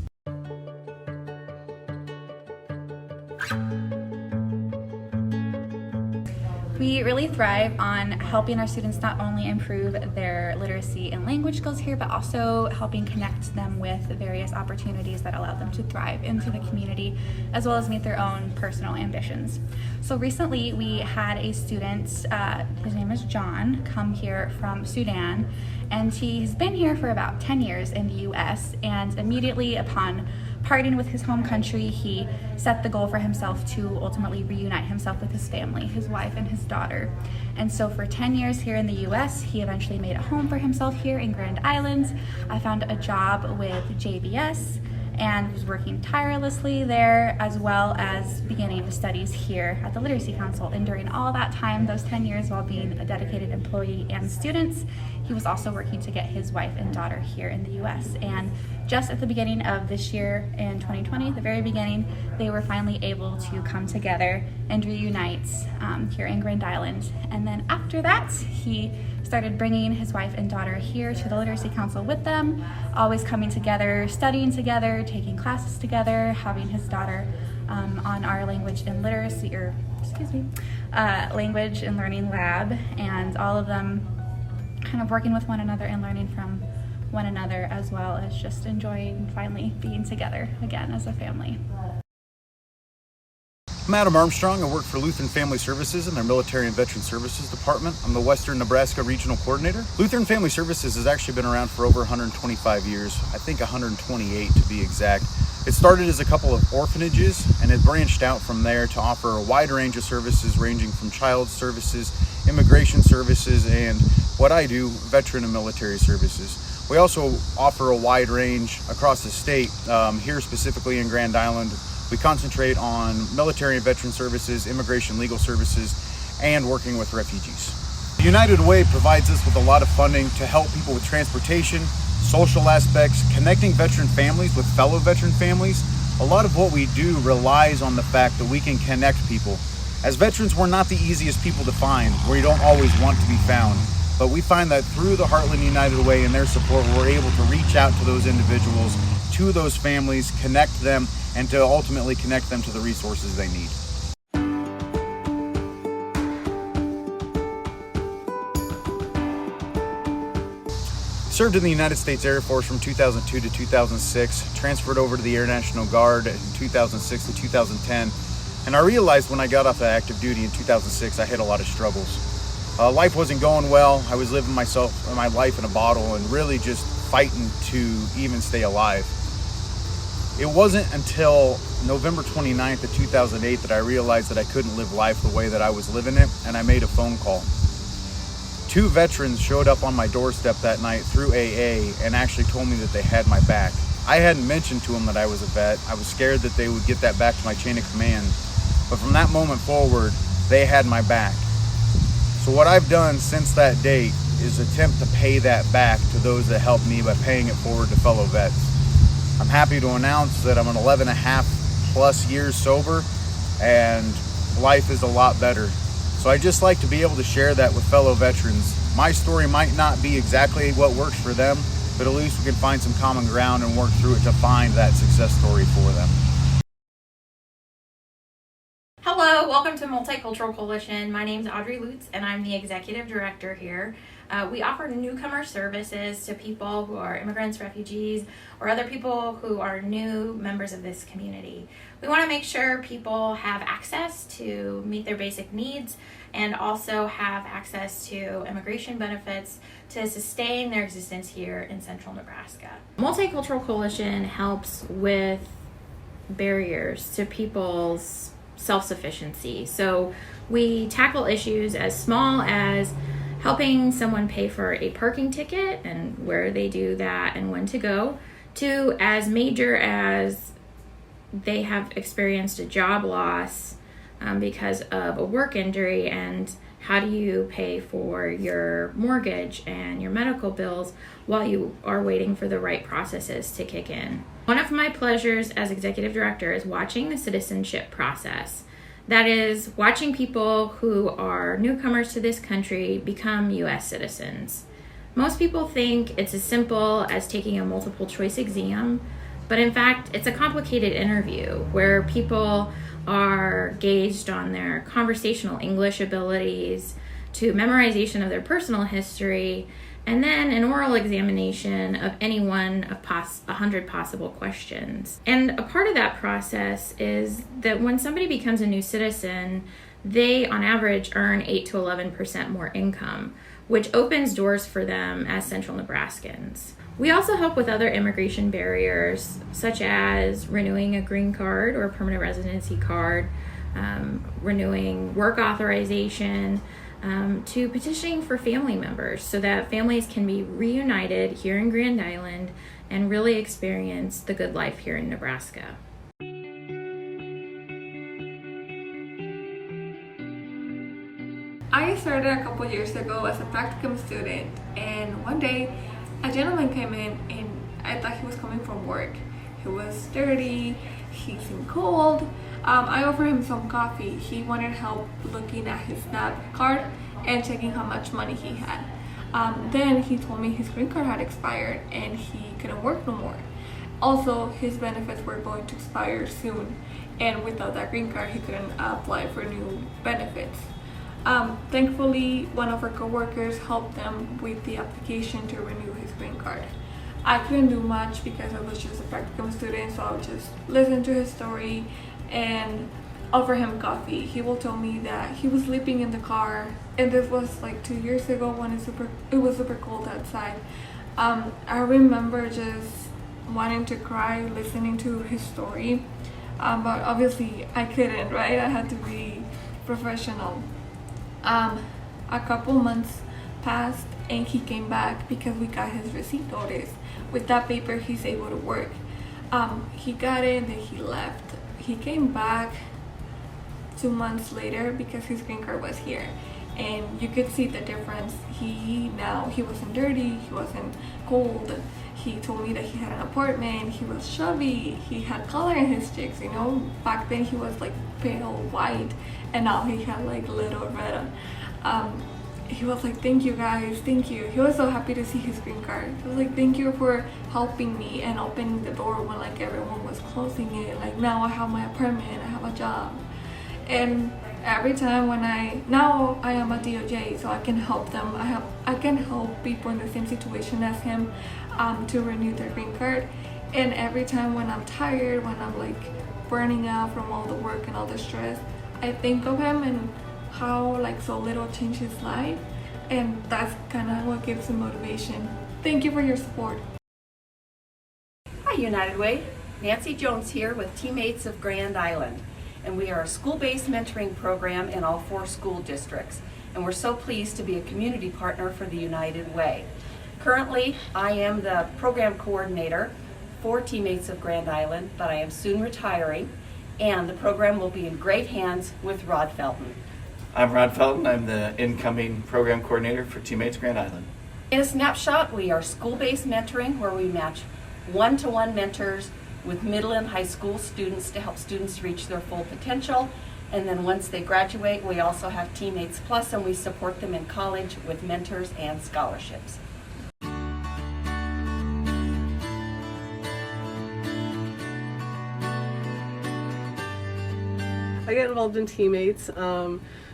We really thrive on helping our students not only improve their literacy and language skills here, but also helping connect them with various opportunities that allow them to thrive into the community, as well as meet their own personal ambitions. So recently we had a student, his name is John, come here from Sudan, and he's been here for about 10 years in the US, and immediately upon parting with his home country, he set the goal for himself to ultimately reunite himself with his family, his wife and his daughter. And so for 10 years here in the US, he eventually made a home for himself here in Grand Island. I found a job with JBS and was working tirelessly there, as well as beginning his studies here at the Literacy Council. And during all that time, those 10 years, while being a dedicated employee and student, he was also working to get his wife and daughter here in the US. And just at the beginning of this year in 2020, the very beginning, they were finally able to come together and reunite here in Grand Island. And then after that, he started bringing his wife and daughter here to the Literacy Council with them, always coming together, studying together, taking classes together, having his daughter on our language and literacy, or language and learning lab, and all of them kind of working with one another and learning from one another, as well as just enjoying finally being together again as a family. I'm Adam Armstrong. I work for Lutheran Family Services in their Military and Veteran Services Department. I'm the Western Nebraska Regional Coordinator. Lutheran Family Services has actually been around for over 125 years, I think 128 to be exact. It started as a couple of orphanages, and it branched out from there to offer a wide range of services ranging from child services, immigration services, and what I do, veteran and military services. We also offer a wide range across the state. Here specifically in Grand Island, we concentrate on military and veteran services, immigration legal services, and working with refugees. The United Way provides us with a lot of funding to help people with transportation, social aspects, connecting veteran families with fellow veteran families. A lot of what we do relies on the fact that we can connect people. As veterans, we're not the easiest people to find, where you don't always want to be found. But we find that through the Heartland United Way and their support, we're able to reach out to those individuals, to those families, connect them, and to ultimately connect them to the resources they need. Served in the United States Air Force from 2002 to 2006, transferred over to the Air National Guard in 2006 to 2010, and I realized when I got off of active duty in 2006, I hit a lot of struggles. Life wasn't going well. I was living my life in a bottle and really just fighting to even stay alive. It wasn't until November 29th of 2008 that I realized that I couldn't live life the way that I was living it, and I made a phone call. 2 veterans showed up on my doorstep that night through AA and actually told me that they had my back. I hadn't mentioned to them that I was a vet. I was scared that they would get that back to my chain of command. But from that moment forward, they had my back. So what I've done since that date is attempt to pay that back to those that helped me by paying it forward to fellow vets. I'm happy to announce that I'm an 11.5+ years sober, and life is a lot better. So I just like to be able to share that with fellow veterans. My story might not be exactly what works for them, but at least we can find some common ground and work through it to find that success story for them. Hello, welcome to Multicultural Coalition. My name is Audrey Lutz and I'm the Executive Director here. We offer newcomer services to people who are immigrants, refugees, or other people who are new members of this community. We want to make sure people have access to meet their basic needs and also have access to immigration benefits to sustain their existence here in Central Nebraska. Multicultural Coalition helps with barriers to people's self-sufficiency. So we tackle issues as small as helping someone pay for a parking ticket and where they do that and when to go, to as major as they have experienced a job loss because of a work injury, and how do you pay for your mortgage and your medical bills while you are waiting for the right processes to kick in. One of my pleasures as executive director is watching the citizenship process. That is, watching people who are newcomers to this country become U.S. citizens. Most people think it's as simple as taking a multiple choice exam, but in fact, it's a complicated interview where people are gauged on their conversational English abilities, to memorization of their personal history, and then an oral examination of any one of 100 possible questions. And a part of that process is that when somebody becomes a new citizen, they on average earn 8 to 11% more income, which opens doors for them as Central Nebraskans. We also help with other immigration barriers, such as renewing a green card or permanent residency card, renewing work authorization, to petitioning for family members so that families can be reunited here in Grand Island and really experience the good life here in Nebraska. I started a couple years ago as a practicum student, and one day a gentleman came in and I thought he was coming from work. He was dirty, he seemed cold. I offered him some coffee. He wanted help looking at his SNAP card and checking how much money he had. Then he told me his green card had expired and he couldn't work no more. Also, his benefits were going to expire soon, and without that green card he couldn't apply for new benefits. Thankfully, one of our co-workers helped them with the application to renew his green card. I couldn't do much because I was just a practicum student, so I would just listen to his story and offer him coffee. He will tell me that he was sleeping in the car, and this was like 2 years ago when it was super cold outside. I remember just wanting to cry listening to his story, but obviously I couldn't, right? I had to be professional. A couple months passed and he came back because we got his receipt notice. With that paper, he's able to work. He got it and then he left. He came back 2 months later because his green card was here, and you could see the difference. He wasn't dirty, he wasn't cold. He told me that he had an apartment, he was chubby, he had color in his cheeks, you know. Back then he was like pale white, and now he had like little red. He was like, thank you guys, thank you. He was so happy to see his green card. He was like, thank you for helping me and opening the door when like everyone was closing it. Like, now I have my apartment, I have a job. And every time now I am a DOJ, so I can help them. I can help people in the same situation as him to renew their green card. And every time when I'm tired, when I'm like burning out from all the work and all the stress, I think of him and how like so little changed his life, and that's kind of what gives him motivation. Thank you for your support. Hi United Way, Nancy Jones here with Teammates of Grand Island, and we are a school-based mentoring program in all 4 school districts, and we're so pleased to be a community partner for the United Way. Currently, I am the program coordinator for Teammates of Grand Island, but I am soon retiring, and the program will be in great hands with Rod Felton. I'm Rod Felton. I'm the incoming program coordinator for Teammates Grand Island. In a snapshot, we are school-based mentoring where we match one-to-one mentors with middle and high school students to help students reach their full potential. And then once they graduate, we also have Teammates Plus, and we support them in college with mentors and scholarships. I get involved in Teammates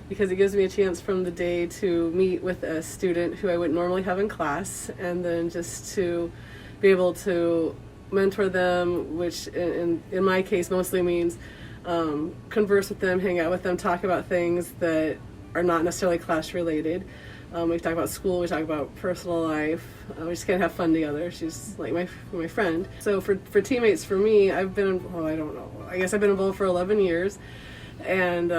because it gives me a chance from the day to meet with a student who I wouldn't normally have in class, and then just to be able to mentor them, which in my case mostly means converse with them, hang out with them, talk about things that are not necessarily class related. We talk about school, we talk about personal life, we just kind of have fun together. She's like my friend. So for Teammates, for me, I've been, I guess I've been involved for 11 years. And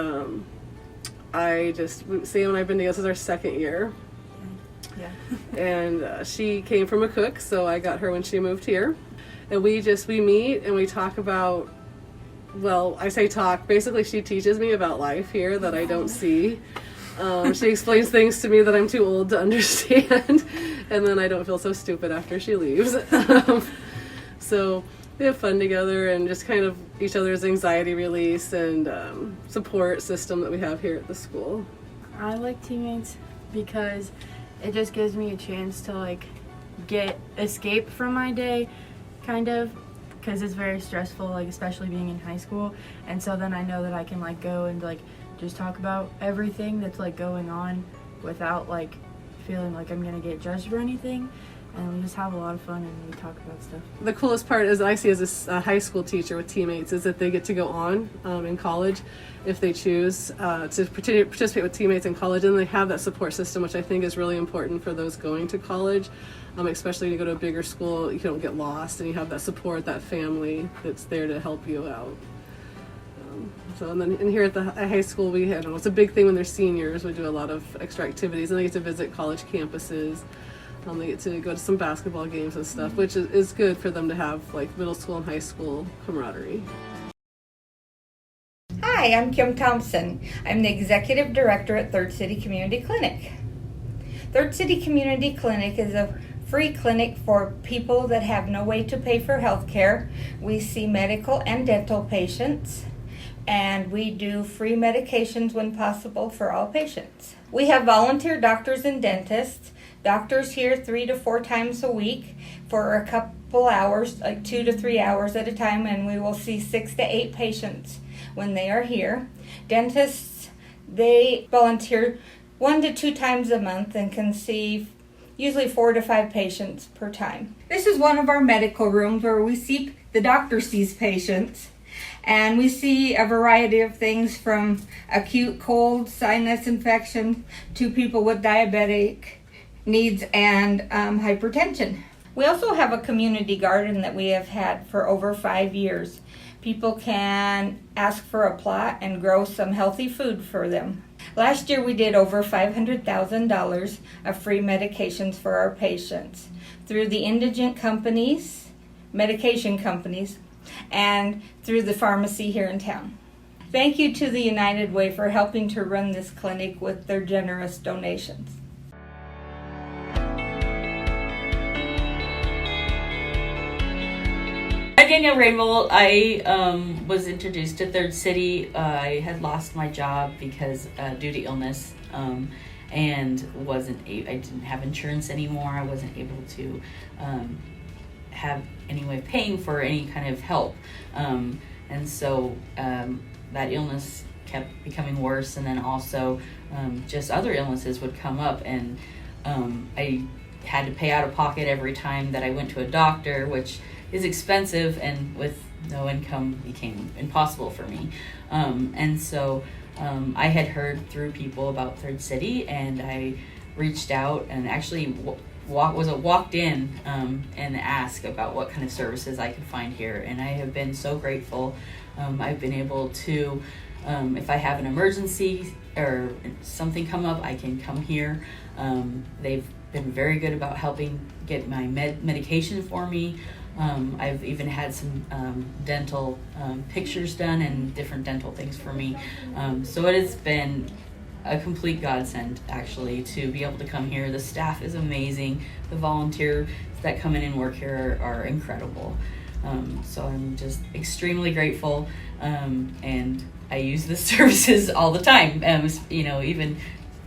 Sam and I've been together since our 2nd year. Yeah. And she came from a cook, so I got her when she moved here. And we meet and we talk about, well, I say talk, basically she teaches me about life here that I don't see. She explains things to me that I'm too old to understand, and then I don't feel so stupid after she leaves. So we have fun together and just kind of each other's anxiety release and support system that we have here at the school. I like Teammates because it just gives me a chance to like escape from my day, kind of, because it's very stressful, like especially being in high school. And so then I know that I can like go and like just talk about everything that's like going on without like feeling like I'm gonna get judged or anything. and we just have a lot of fun and we talk about stuff. The coolest part is I see as a high school teacher with teammates is that they get to go on in college if they choose to participate with teammates in college, and they have that support system, which I think is really important for those going to college, especially when you go to a bigger school. You don't get lost and you have that support, that family that's there to help you out. And here at the high school, it's a big thing when they're seniors. We do a lot of extra activities, and they get to visit college campuses. They get to go to some basketball games and stuff, which is good for them to have like middle school and high school camaraderie. Hi, I'm Kim Thompson. I'm the Executive Director at Third City Community Clinic. Third City Community Clinic is a free clinic for people that have no way to pay for health care. We see medical and dental patients, and we do free medications when possible for all patients. We have volunteer doctors and dentists. Doctors here 3 to 4 times a week for a couple hours, like 2 to 3 hours at a time, and we will see 6 to 8 patients when they are here. Dentists, they volunteer 1 to 2 times a month and can see usually 4 to 5 patients per time. This is one of our medical rooms where the doctor sees patients, and we see a variety of things from acute cold, sinus infection, to people with diabetic needs and hypertension. We also have a community garden that we have had for over 5 years. People can ask for a plot and grow some healthy food for them. Last year we did over $500,000 of free medications for our patients through the indigent companies, medication companies, and through the pharmacy here in town. Thank you to the United Way for helping to run this clinic with their generous donations. Danielle Rainbow. I was introduced to Third City. I had lost my job because due to illness, and I didn't have insurance anymore. I wasn't able to have any way of paying for any kind of help, and so that illness kept becoming worse, and then also just other illnesses would come up, and I had to pay out of pocket every time that I went to a doctor, which is expensive, and with no income became impossible for me. And so I had heard through people about Third City, and I reached out and actually walked in and asked about what kind of services I could find here, and I have been so grateful. I've been able to, if I have an emergency or something come up, I can come here. They've been very good about helping get my medication for me. I've even had some dental pictures done and different dental things for me. So it has been a complete godsend, actually, to be able to come here. The staff is amazing. The volunteers that come in and work here are incredible. So I'm just extremely grateful, and I use the services all the time. Even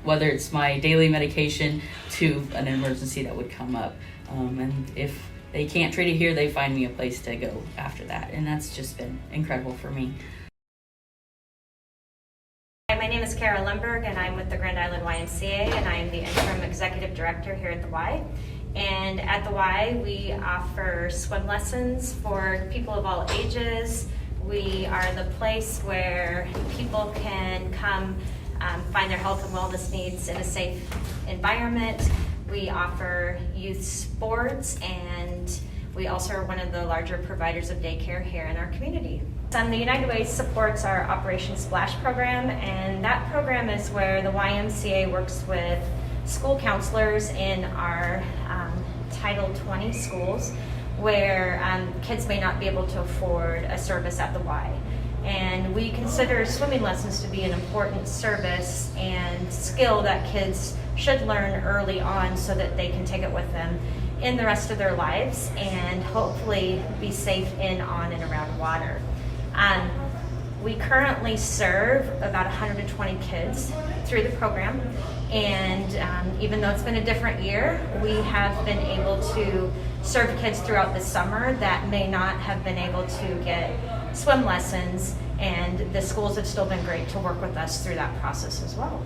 whether it's my daily medication to an emergency that would come up. And if they can't treat it here, they find me a place to go after that. And that's just been incredible for me. Hi, my name is Kara Lundberg, and I'm with the Grand Island YMCA, and I'm the interim executive director here at the Y. And at the Y, we offer swim lessons for people of all ages. We are the place where people can come find their health and wellness needs in a safe environment. We offer youth sports, and we also are one of the larger providers of daycare here in our community. The United Way supports our Operation Splash program, and that program is where the YMCA works with school counselors in our Title 20 schools where kids may not be able to afford a service at the Y. And we consider swimming lessons to be an important service and skill that kids should learn early on so that they can take it with them in the rest of their lives and hopefully be safe in, on, and around water. We currently serve about 120 kids through the program, and even though it's been a different year, we have been able to serve kids throughout the summer that may not have been able to get swim lessons, and the schools have still been great to work with us through that process as well.